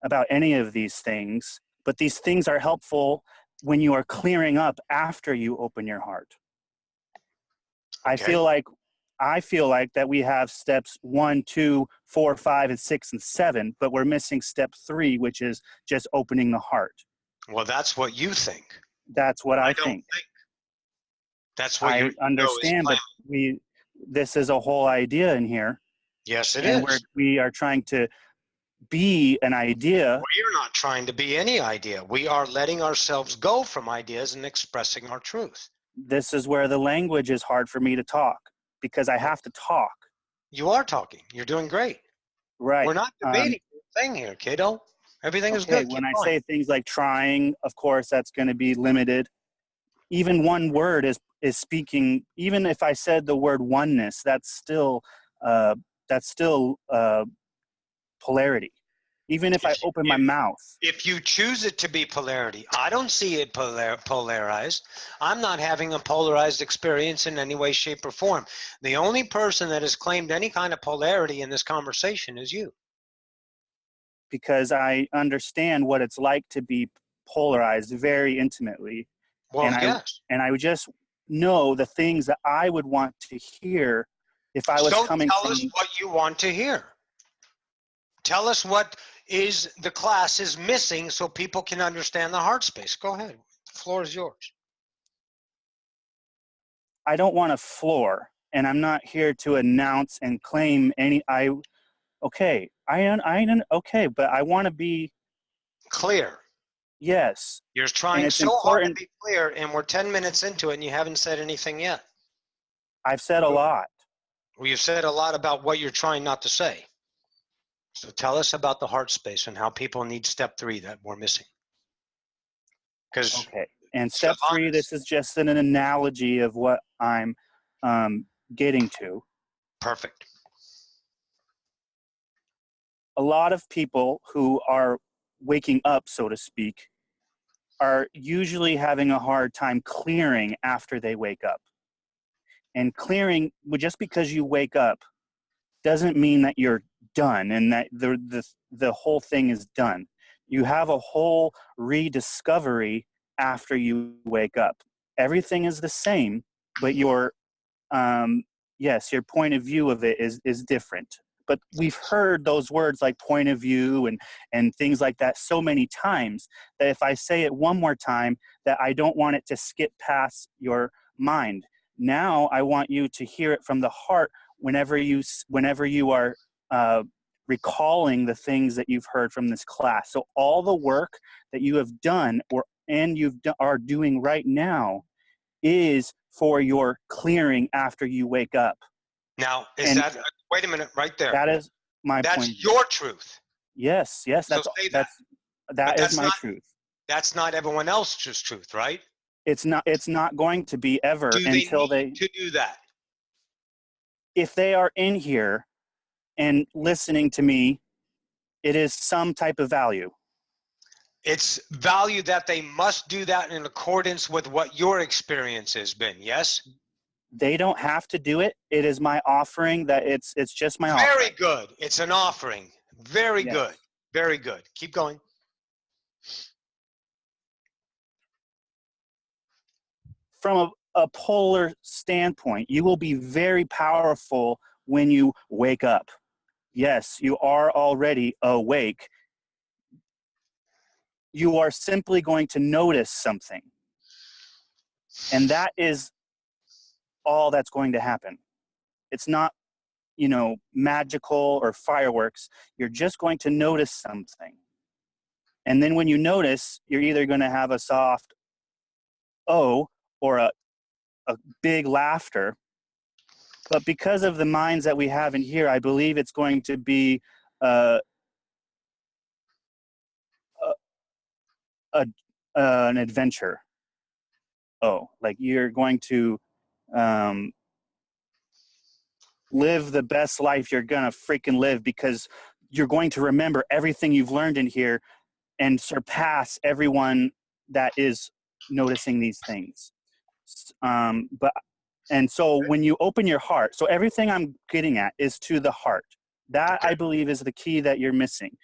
about any of these things. But these things are helpful when you are clearing up after you open your heart. Okay. I feel like that we have steps 1, 2, 4, 5, and 6, and 7, but we're missing step 3, which is just opening the heart. Well, that's what you think. That's what I don't think. That's what I your ego is understand, but this is a whole idea in here. Yes, it and is. we are trying to be an idea. We're not trying to be any idea. We are letting ourselves go from ideas and expressing our truth. This is where the language is hard for me to talk because I have to talk. You are talking. You're doing great. Right. We're not debating the thing here, kiddo. Everything is Okay, good. when I say things like trying, of course, that's going to be limited. Even one word is speaking. Even if I said the word oneness, that's still polarity. Even if I open my mouth. If you choose it to be polarity, I don't see it polarized. I'm not having a polarized experience in any way, shape, or form. The only person that has claimed any kind of polarity in this conversation is you. Because I understand what it's like to be polarized very intimately. Well, yes. I would just know the things that I would want to hear if I was coming from. So tell us what you want to hear. Tell us what is the class is missing so people can understand the heart space. Go ahead. The floor is yours. I don't want a floor. and I'm not here to announce and claim any. Okay, okay, but I want to be Clear. yes, You're and trying it's so hard to important. be clear, and we're 10 minutes into it, and you haven't said anything yet. I've said a lot. Well, you've said a lot about what you're trying not to say. So tell us about the heart space and how people need step 3 that we're missing. Because Okay, and step 3, this is just an analogy of what I'm getting to. perfect. A lot of people who are waking up, so to speak, are usually having a hard time clearing after they wake up. And clearing, just because you wake up, doesn't mean that you're done and that the whole thing is done. You have a whole rediscovery after you wake up. Everything is the same, but your yes, your point of view of it is different. But we've heard those words like point of view and things like that so many times that if I say it one more time, that I don't want it to skip past your mind. Now I want you to hear it from the heart whenever you are recalling the things that you've heard from this class. So all the work that you have done are doing right now is for your clearing after you wake up. Now, And wait a minute, right there. That is my That's point. your truth. Yes, So say that. That is my truth. That's not everyone else's truth, right? It's not going to be ever until they to do that. If they are in here and listening to me, it is some type of value. It's value that they must do that in accordance with what your experience has been, yes? They don't have to do it. It is my offering that it's just my offering. Very good. It's an offering. Very Yes. good. Very good. Keep going. From a polar standpoint, you will be very powerful when you wake up. Yes, you are already awake. You are simply going to notice something. And that is all that's going to happen. It's not, magical or fireworks. You're just going to notice something. And then when you notice, you're either going to have a soft oh or a big laughter. But because of the minds that we have in here, I believe it's going to be an adventure. Oh, like you're going to live the best life you're gonna freaking live, because you're going to remember everything you've learned in here and surpass everyone that is noticing these things. And so when you open your heart, so everything I'm getting at is to the heart. That I believe is the key that you're missing.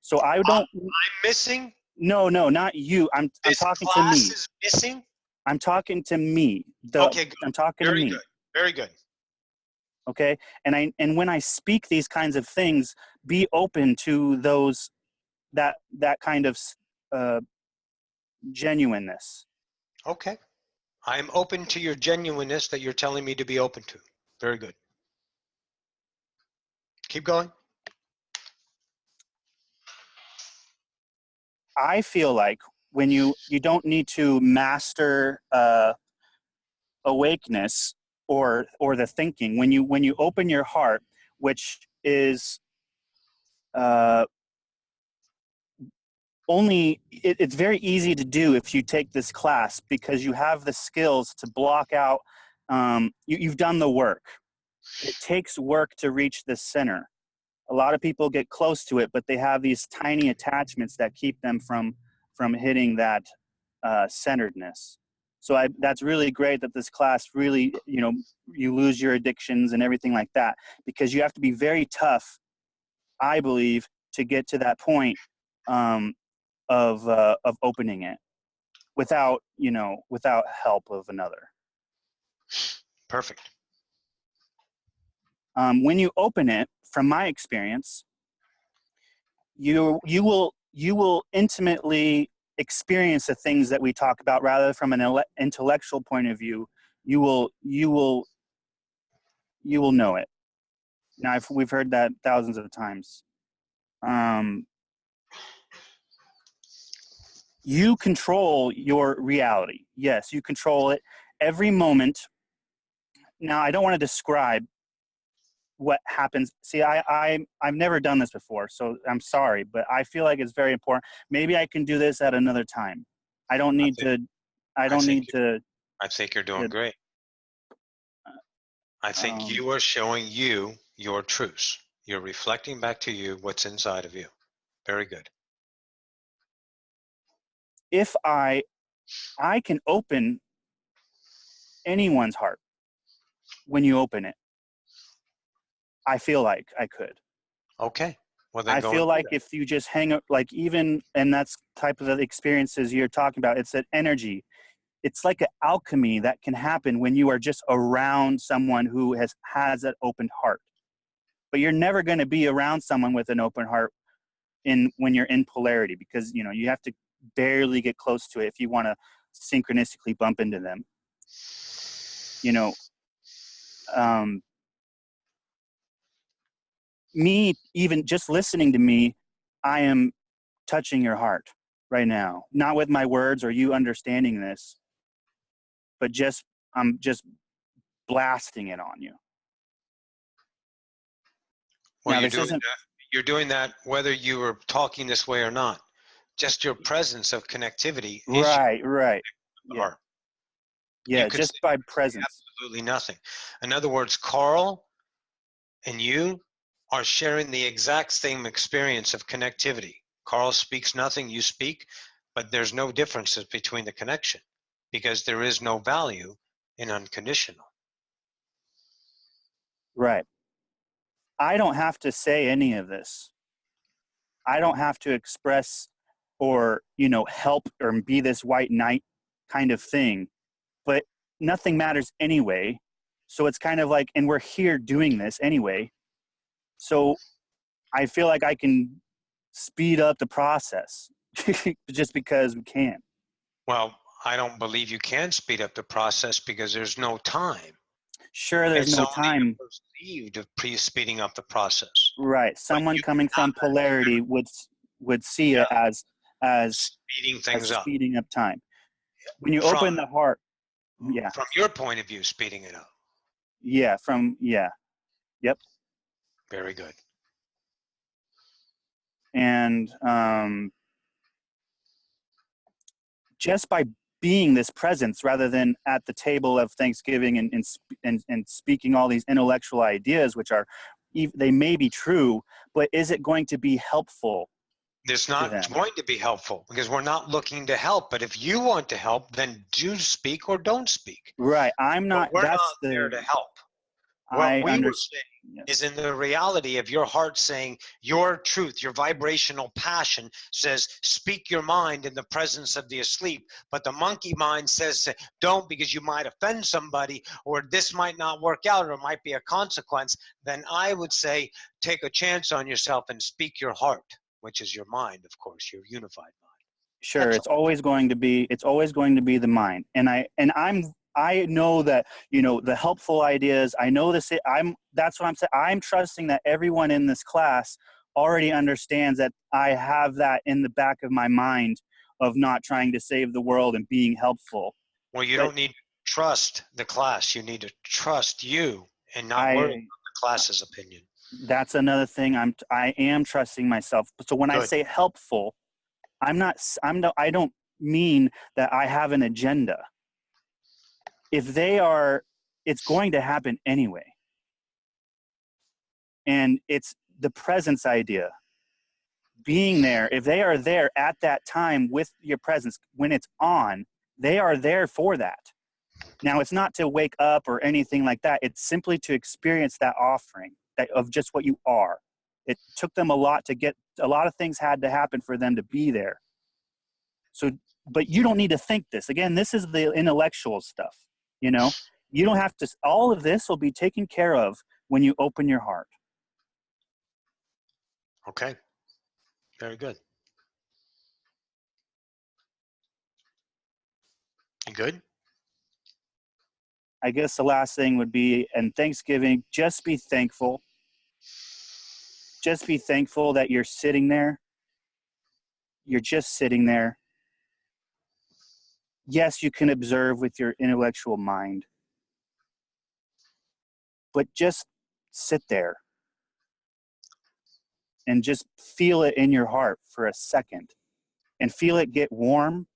So I don't. I'm missing. No, not you. I'm talking to me. Class is missing. I'm talking to me. Okay, good. I'm talking Very to me. good. Very good. Okay, and when I speak these kinds of things, be open to those that kind of genuineness. Okay. I'm open to your genuineness that you're telling me to be open to. Very good. Keep going. I feel like when you don't need to master awakeness or the thinking, when you open your heart, which is it's very easy to do if you take this class, because you have the skills to block out. You've done the work. It takes work to reach the center. A lot of people get close to it, but they have these tiny attachments that keep them from hitting that centeredness. So that's really great that this class really, you lose your addictions and everything like that, because you have to be very tough, I believe, to get to that point of opening it without help of another. Perfect. When you open it, from my experience, you will intimately experience the things that we talk about, rather from an intellectual point of view. You will you will know it. Now, we've heard that thousands of times. You control your reality. Yes, you control it every moment. Now, I don't want to describe what happens. See, I've never done this before, so I'm sorry, but I feel like it's very important. Maybe I can do this at another time. I don't need to. I don't need to. I think you're doing great. I think you are showing you your truths. You're reflecting back to you what's inside of you. Very good. If I can open anyone's heart when you open it. I feel like I could. Okay. Well, then I feel like if you just hang up, like even, and that's type of the experiences you're talking about, it's an energy. It's like an alchemy that can happen when you are just around someone who has an open heart. But you're never going to be around someone with an open heart when you're in polarity, because you have to barely get close to it if you want to synchronistically bump into them. Me, even just listening to me, I am touching your heart right now, not with my words or you understanding this, but I'm just blasting it on you. Well, now, you're doing that whether you were talking this way or not. Just your presence of connectivity. Right. Yeah, just by presence. Absolutely nothing. In other words, Carl and you are sharing the exact same experience of connectivity. Carl speaks nothing, you speak, but there's no differences between the connection because there is no value in unconditional. Right. I don't have to say any of this. I don't have to express or, help or be this white knight kind of thing, but nothing matters anyway. So it's kind of like, and we're here doing this anyway. So I feel like I can speed up the process just because we can. Well, I don't believe you can speed up the process because there's no time. Sure, there's no time. Perceived of speeding up the process. Right. Someone coming from polarity would see it as speeding things up. Speeding up time. When you open the heart, yeah. From your point of view, speeding it up. Yeah. Yep. Very good. And just by being this presence rather than at the table of Thanksgiving and speaking all these intellectual ideas, which they may be true, but is it going to be helpful? It's not going to be helpful because we're not looking to help. But if you want to help, then do speak or don't speak. Right. I'm not. But we're not there to help. What we were saying is in the reality of your heart saying your truth, your vibrational passion says, speak your mind in the presence of the asleep. But the monkey mind says, don't because you might offend somebody or this might not work out or it might be a consequence. Then I would say, take a chance on yourself and speak your heart, which is your mind, of course, your unified mind. Sure. It's always going to be the mind. And I know that, the helpful ideas, I know this, that's what I'm saying. I'm trusting that everyone in this class already understands that I have that in the back of my mind of not trying to save the world and being helpful. Well, you don't need to trust the class. You need to trust you and not worry about the class's opinion. That's another thing. I am trusting myself. So when I say helpful, I don't mean that I have an agenda. If they are, it's going to happen anyway. And it's the presence idea. Being there, if they are there at that time with your presence, when it's on, they are there for that. Now, it's not to wake up or anything like that. It's simply to experience that offering of just what you are. It took them a lot of things had to happen for them to be there. So, but you don't need to think this. Again, this is the intellectual stuff, You don't have to, all of this will be taken care of when you open your heart. Okay. Very good. You good? I guess the last thing would be, and Thanksgiving, just be thankful. Just be thankful that you're sitting there. You're just sitting there. Yes, you can observe with your intellectual mind, but just sit there and just feel it in your heart for a second and feel it get warm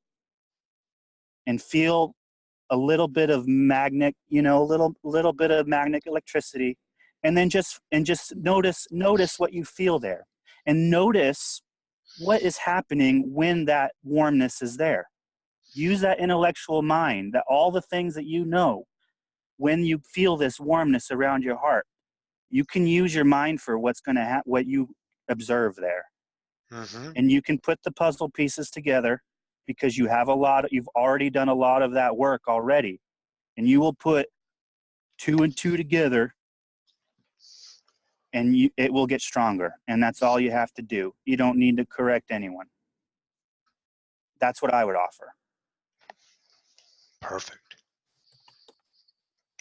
and feel a little bit of magnet, a little bit of magnetic electricity, and then just notice what you feel there, and notice what is happening when that warmness is there. Use that intellectual mind, that all the things that you know, when you feel this warmness around your heart, you can use your mind for what's going to happen, what you observe there. Mm-hmm. And you can put the puzzle pieces together because you've already done a lot of that work already. And you will put 2 and 2 together, and it will get stronger. And that's all you have to do. You don't need to correct anyone. That's what I would offer. Perfect.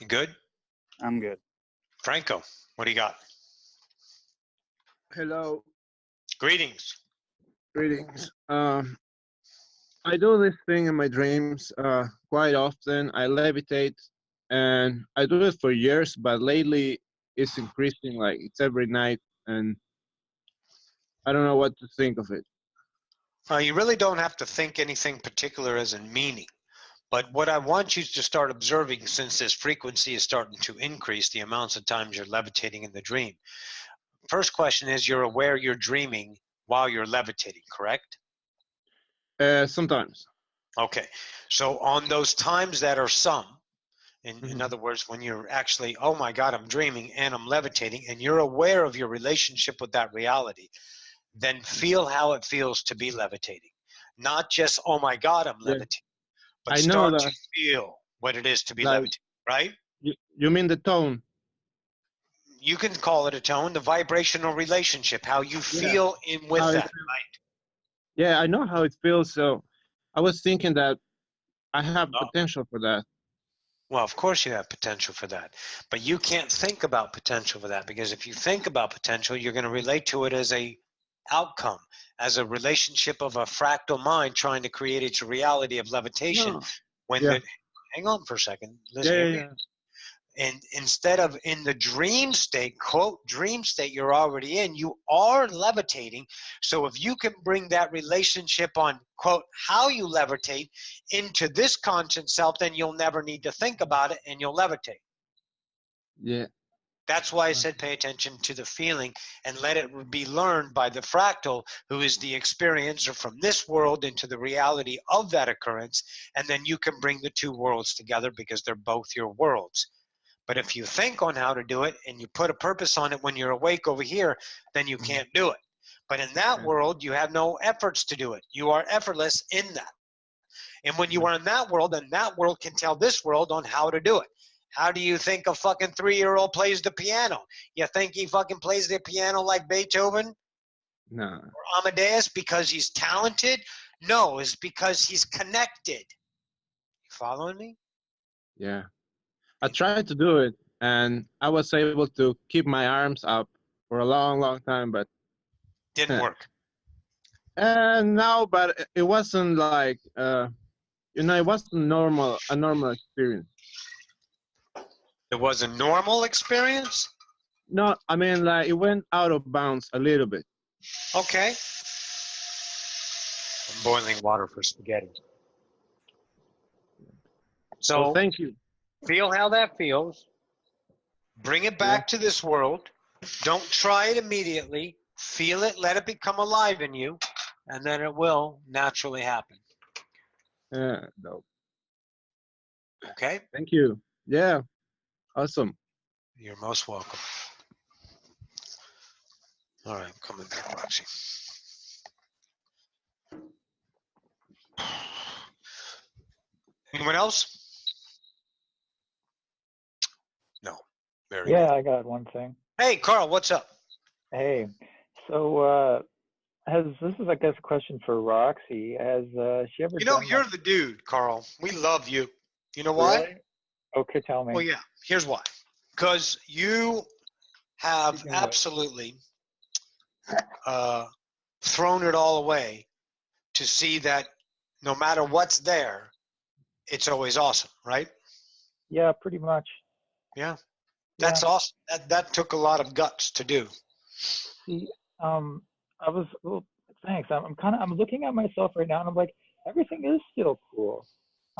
You good? I'm good. Franco, what do you got? Hello, Greetings. greetings. I do this thing in my dreams quite often. I levitate, and I do it for years, but lately it's increasing. Like it's every night, and I don't know what to think of it. You really don't have to think anything particular as in meaning. But what I want you to start observing, since this frequency is starting to increase, the amounts of times you're levitating in the dream. First question is, you're aware you're dreaming while you're levitating, correct? Sometimes. Okay. So on those times that are some, in Mhm. other words, when you're actually, oh my God, I'm dreaming and I'm levitating, and you're aware of your relationship with that reality, then feel how it feels to be levitating. Not just, oh my God, I'm Yeah. levitating, but I know start to that. feel what it is to be Like, levitating, right? you mean the tone? You can call it a tone, the vibrational relationship, how you feel in with How it that, feels. right? Yeah, I know how it feels. So I was thinking that I have Oh. potential for that. Well, of course you have potential for that, but you can't think about potential for that, because if you think about potential, you're going to relate to it as a outcome, as a relationship of a fractal mind trying to create its reality of levitation. No. When Yeah. hang on for a second, listen. Yeah. And instead of in the dream state, quote, dream state you're already in, you are levitating. So if you can bring that relationship on, quote, how you levitate into this conscious self, then you'll never need to think about it and you'll levitate. Yeah. That's why I said pay attention to the feeling and let it be learned by the fractal, who is the experiencer from this world into the reality of that occurrence. And then you can bring the two worlds together because they're both your worlds. But if you think on how to do it and you put a purpose on it when you're awake over here, then you can't do it. But in that world, you have no efforts to do it. You are effortless in that. And when you are in that world, then that world can tell this world on how to do it. How do you think a fucking 3-year-old plays the piano? You think he fucking plays the piano like Beethoven No. or Amadeus because he's talented? No, it's because he's connected. You following me? Yeah. I tried to do it, and I was able to keep my arms up for a long, long time, but Didn't work. and now, but it wasn't like it wasn't a normal experience. It was a normal experience? No, I mean, like it went out of bounds a little bit. Okay. I'm boiling water for spaghetti. So So thank you. feel how that feels. Bring it back to this world. Don't try it immediately. Feel it. Let it become alive in you. And then it will naturally happen. No. Okay? Thank you. Yeah. Awesome. You're most welcome. All right, I'm coming back, Roxy. Anyone else? No. Very Yeah, good. I got one thing. Hey, Carl, what's up? Hey, so this is, I guess, a question for Roxy. Has she ever You know, done you're the dude, Carl. We love you. You know why? Really? Okay, tell me. Well, yeah. Here's why. Because you have Speaking of it. absolutely thrown it all away to see that no matter what's there, it's always awesome, right? Yeah, pretty much. Yeah. Yeah. That's awesome. That took a lot of guts to do. See, well, thanks. I'm looking at myself right now, and I'm like, everything is still cool.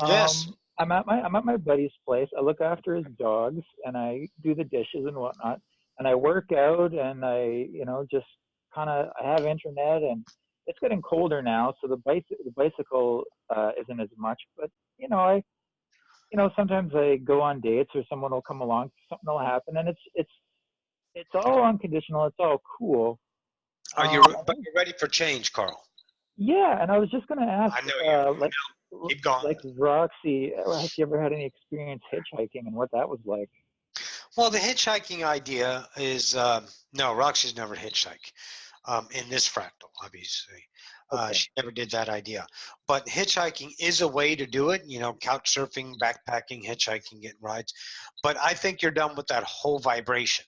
Yes. I'm at my buddy's place. I look after his dogs, and I do the dishes and whatnot. And I work out, and I, just kind of, I have internet, and it's getting colder now, so the bicycle isn't as much. But sometimes I go on dates, or someone will come along, something will happen, and it's all unconditional. It's all cool. But you're ready for change, Carl. Yeah, and I was just gonna ask, I know you. Keep going. like Roxy, has she ever had any experience hitchhiking and what that was like? Well, the hitchhiking idea is no, Roxy's never hitchhiked in this fractal, obviously. Okay. She never did that idea. But hitchhiking is a way to do it, couch surfing, backpacking, hitchhiking, getting rides. But I think you're done with that whole vibration.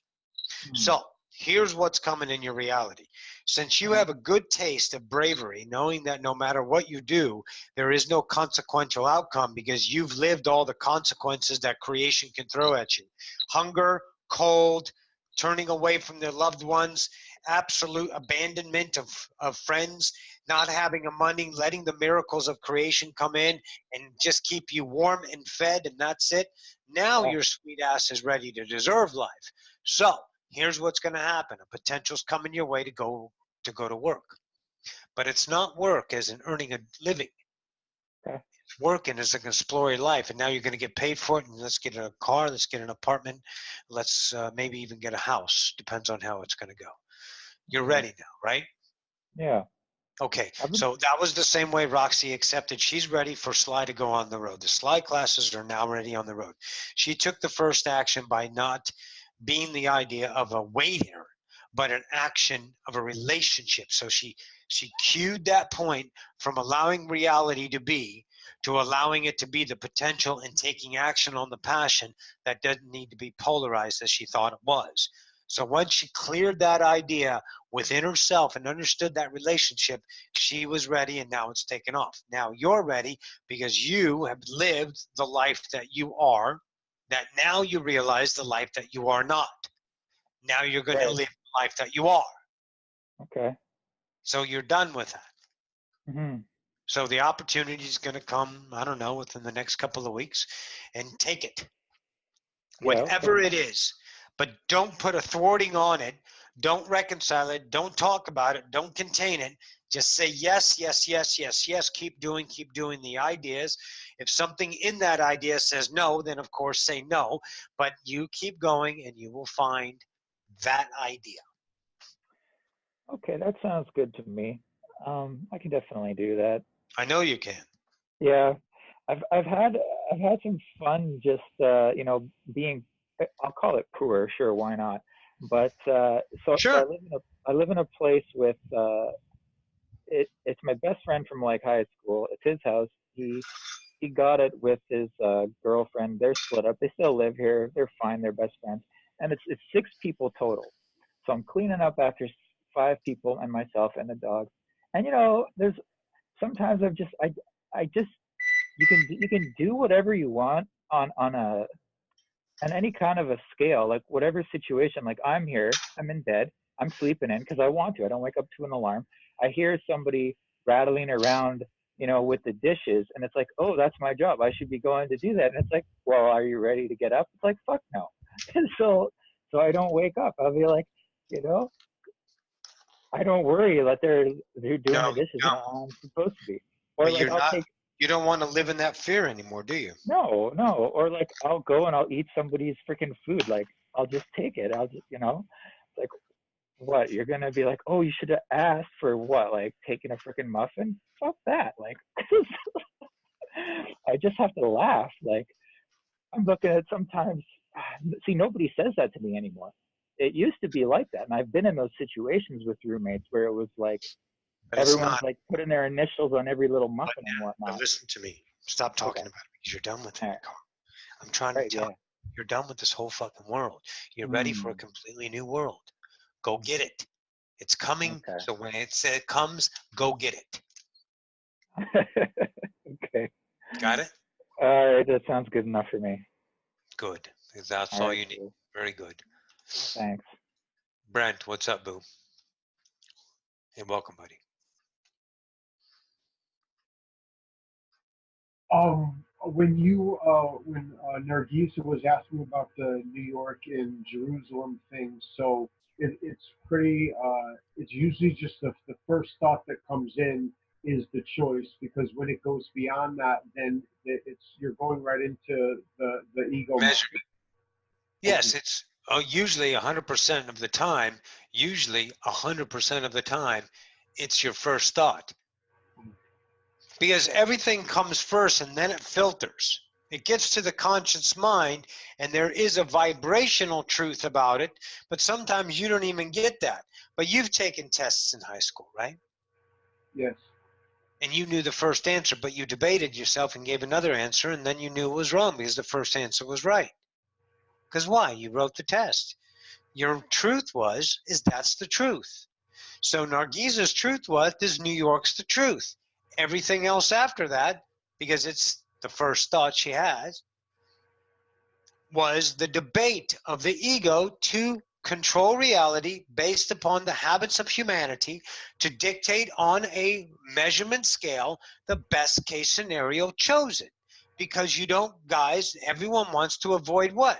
So here's what's coming in your reality. Since you have a good taste of bravery, knowing that no matter what you do, there is no consequential outcome because you've lived all the consequences that creation can throw at you. Hunger, cold, turning away from their loved ones, absolute abandonment of friends, not having a money, letting the miracles of creation come in and just keep you warm and fed, and that's it. Now your sweet ass is ready to deserve life. So here's what's going to happen. A potential's coming your way to go to work. But it's not work as in earning a living. Okay. It's working as an exploring life. And now you're going to get paid for it. And let's get a car. Let's get an apartment. Let's maybe even get a house. Depends on how it's going to go. You're ready now, right? Yeah. Okay. So that was the same way Roxy accepted. She's ready for Sly to go on the road. The Sly classes are now ready on the road. She took the first action by not being the idea of a waiter, but an action of a relationship. So she cued that point from allowing reality to be to allowing it to be the potential and taking action on the passion that doesn't need to be polarized as she thought it was. So once she cleared that idea within herself and understood that relationship, she was ready, and now it's taken off. Now you're ready because you have lived the life that you are, that now you realize the life that you are not. Now you're going to live the life that you are. Okay. So you're done with that. Mm-hmm. So the opportunity is going to come, I don't know, within the next couple of weeks, and take it. Yeah, Whatever it is. But don't put a thwarting on it. Don't reconcile it. Don't talk about it. Don't contain it. Just say yes, yes, yes, yes, yes. Keep doing the ideas. If something in that idea says no, then of course say no. But you keep going and you will find that idea. Okay, that sounds good to me. I can definitely do that. I know you can. Yeah, I've had some fun just being, I'll call it poor, sure, why not? But so Sure. I live in a place with it's my best friend from like high school. It's his house. He got it with his girlfriend. They're split up. They still live here. They're fine. They're best friends. And it's 6 people total. So I'm cleaning up after 5 people and myself and the dog. And there's sometimes I just you can do whatever you want on any kind of a scale, like whatever situation. Like I'm here, I'm in bed, I'm sleeping in because I want to. I don't wake up to an alarm. I hear somebody rattling around, with the dishes, and it's like, oh, that's my job. I should be going to do that. And it's like, well, are you ready to get up? It's like, fuck no. And so I don't wake up. I'll be like, I don't worry that they're doing the dishes. No. I'm supposed to be. Or But like you don't want to live in that fear anymore, do you? No. Or like I'll go and I'll eat somebody's freaking food. Like I'll just take it. I'll just, like, what? You're gonna be like, oh, you should have asked for what? Like taking a freaking muffin? Fuck that. Like, I just have to laugh. Like I'm looking at sometimes. See, nobody says that to me anymore. It used to be like that, and I've been in those situations with roommates where it was like everyone's like putting their initials on every little muffin and whatnot. But listen to me. Stop talking Okay. about it because you're done with it, Right. Carl. I'm trying to Right, tell yeah. you, you're done with this whole fucking world. You're ready for a completely new world. Go get it. It's coming. Okay. So when it comes, go get it. Okay. Got it? All right, that sounds good enough for me. Good. That's All all right, you need. cool. Very good. Thanks. Brent, what's up, boo? Hey, welcome, buddy. When Nargisa was asking about the New York and Jerusalem thing, so it's pretty. It's usually just the first thought that comes in is the choice, because when it goes beyond that, then you're going right into the ego. Measurement. Yes, it's usually 100% of the time. Usually 100% of the time, it's your first thought. Because everything comes first and then it filters. It gets to the conscious mind and there is a vibrational truth about it, but sometimes you don't even get that. But you've taken tests in high school, right? Yes. And you knew the first answer, but you debated yourself and gave another answer, and then you knew it was wrong because the first answer was right. Because why? You wrote the test. Your truth is that's the truth. So Nargisa's truth was, this New York's the truth. Everything else after that, because it's the first thought she has, was the debate of the ego to control reality based upon the habits of humanity to dictate on a measurement scale the best case scenario chosen. Because you don't, guys, everyone wants to avoid what?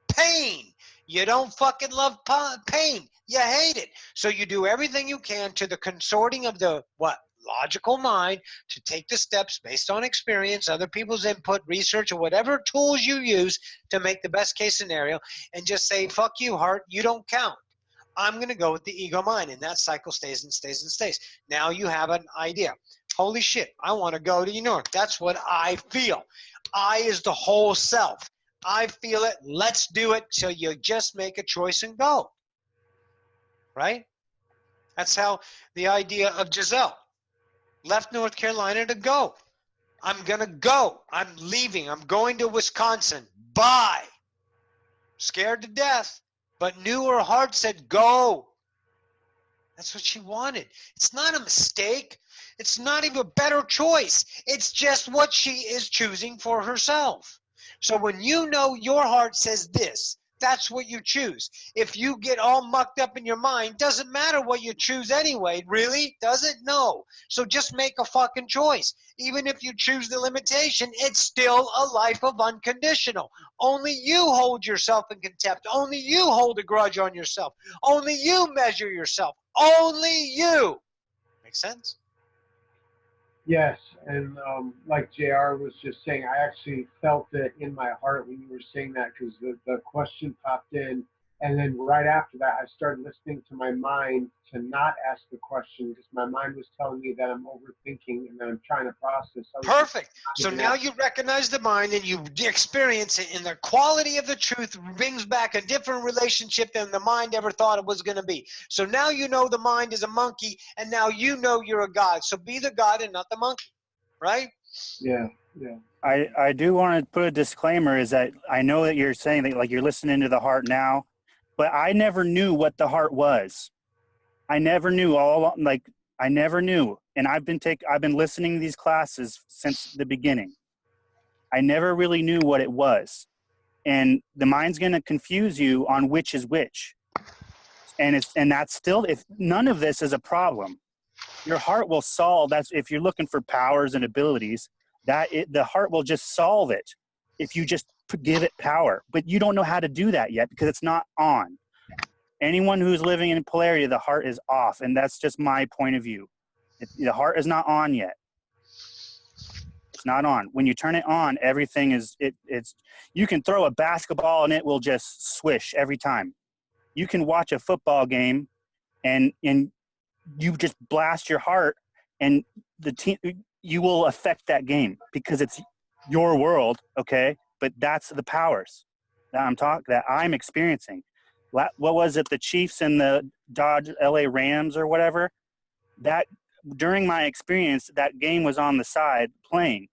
Pain. You don't fucking love pain. You hate it. So you do everything you can to the consorting of the what? Logical mind to take the steps based on experience, other people's input, research, or whatever tools you use to make the best case scenario, and just say, fuck you, heart, you don't count. I'm going to go with the ego mind, and that cycle stays and stays and stays. Now you have an idea. Holy shit, I want to go to New York. That's what I feel. I is the whole self. I feel it. Let's do it. So you just make a choice and go. Right? That's how the idea of Giselle left North Carolina to go. I'm going to go. I'm leaving. I'm going to Wisconsin. Bye. Scared to death, but knew her heart said go. That's what she wanted. It's not a mistake. It's not even a better choice. It's just what she is choosing for herself. So when you know your heart says this, that's what you choose. If you get all mucked up in your mind, doesn't matter what you choose anyway. Really? Does it? No. So just make a fucking choice. Even if you choose the limitation, it's still a life of unconditional. Only you hold yourself in contempt. Only you hold a grudge on yourself. Only you measure yourself. Only you. Make sense? Yes, and like JR was just saying, I actually felt it in my heart when you were saying that, because the question popped in, and then right after that, I started listening to my mind to not ask the question, because my mind was telling me that I'm overthinking and that I'm trying to process. Perfect. So now you recognize the mind and you experience it, and the quality of the truth brings back a different relationship than the mind ever thought it was going to be. So now you know the mind is a monkey, and now you know you're a god. So be the god and not the monkey, right? Yeah, yeah. I do want to put a disclaimer, is that I know that you're saying that like you're listening to the heart now, but I never knew what the heart was. I never knew I never knew. And I've been listening to these classes since the beginning. I never really knew what it was. And the mind's going to confuse you on which is which. And that's still, if none of this is a problem, your heart will solve. That's if you're looking for powers and abilities, the heart will just solve it if you just give it power. But you don't know how to do that yet because it's not on. Anyone who's living in polarity, the heart is off, and that's just my point of view. The heart is not on yet. It's not on. When you turn it on, everything is it's. You can throw a basketball and it will just swish every time. You can watch a football game, and you just blast your heart, and the team, you will affect that game because it's your world, okay? But that's the powers that I'm experiencing. What was it? The Chiefs and the Dodge LA Rams or whatever. That during my experience, that game was on the side playing.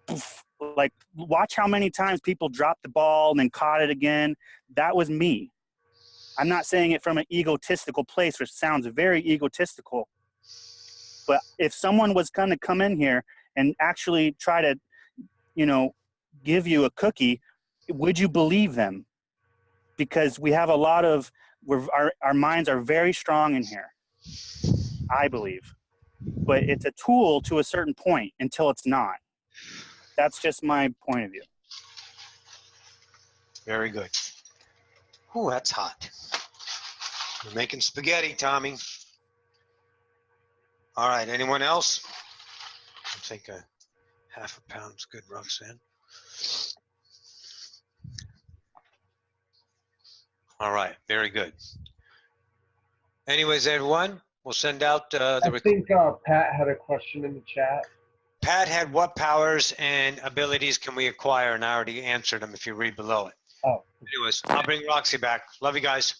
Poof, Like, watch how many times people dropped the ball and then caught it again. That was me. I'm not saying it from an egotistical place, which sounds very egotistical. But if someone was going to come in here and actually try to, you know, give you a cookie, would you believe them? Because we have a lot of, our minds are very strong in here, I believe. But it's a tool to a certain point until it's not. That's just my point of view. Very good. Ooh, that's hot. We're making spaghetti, Tommy. All right, anyone else? I think a half a pound's good, Roxanne. All right, very good. Anyways, everyone, we'll send out I think Pat had a question in the chat. Pat had what powers and abilities can we acquire? And I already answered them if you read below it. Oh. Anyways, I'll bring Roxy back. Love you guys.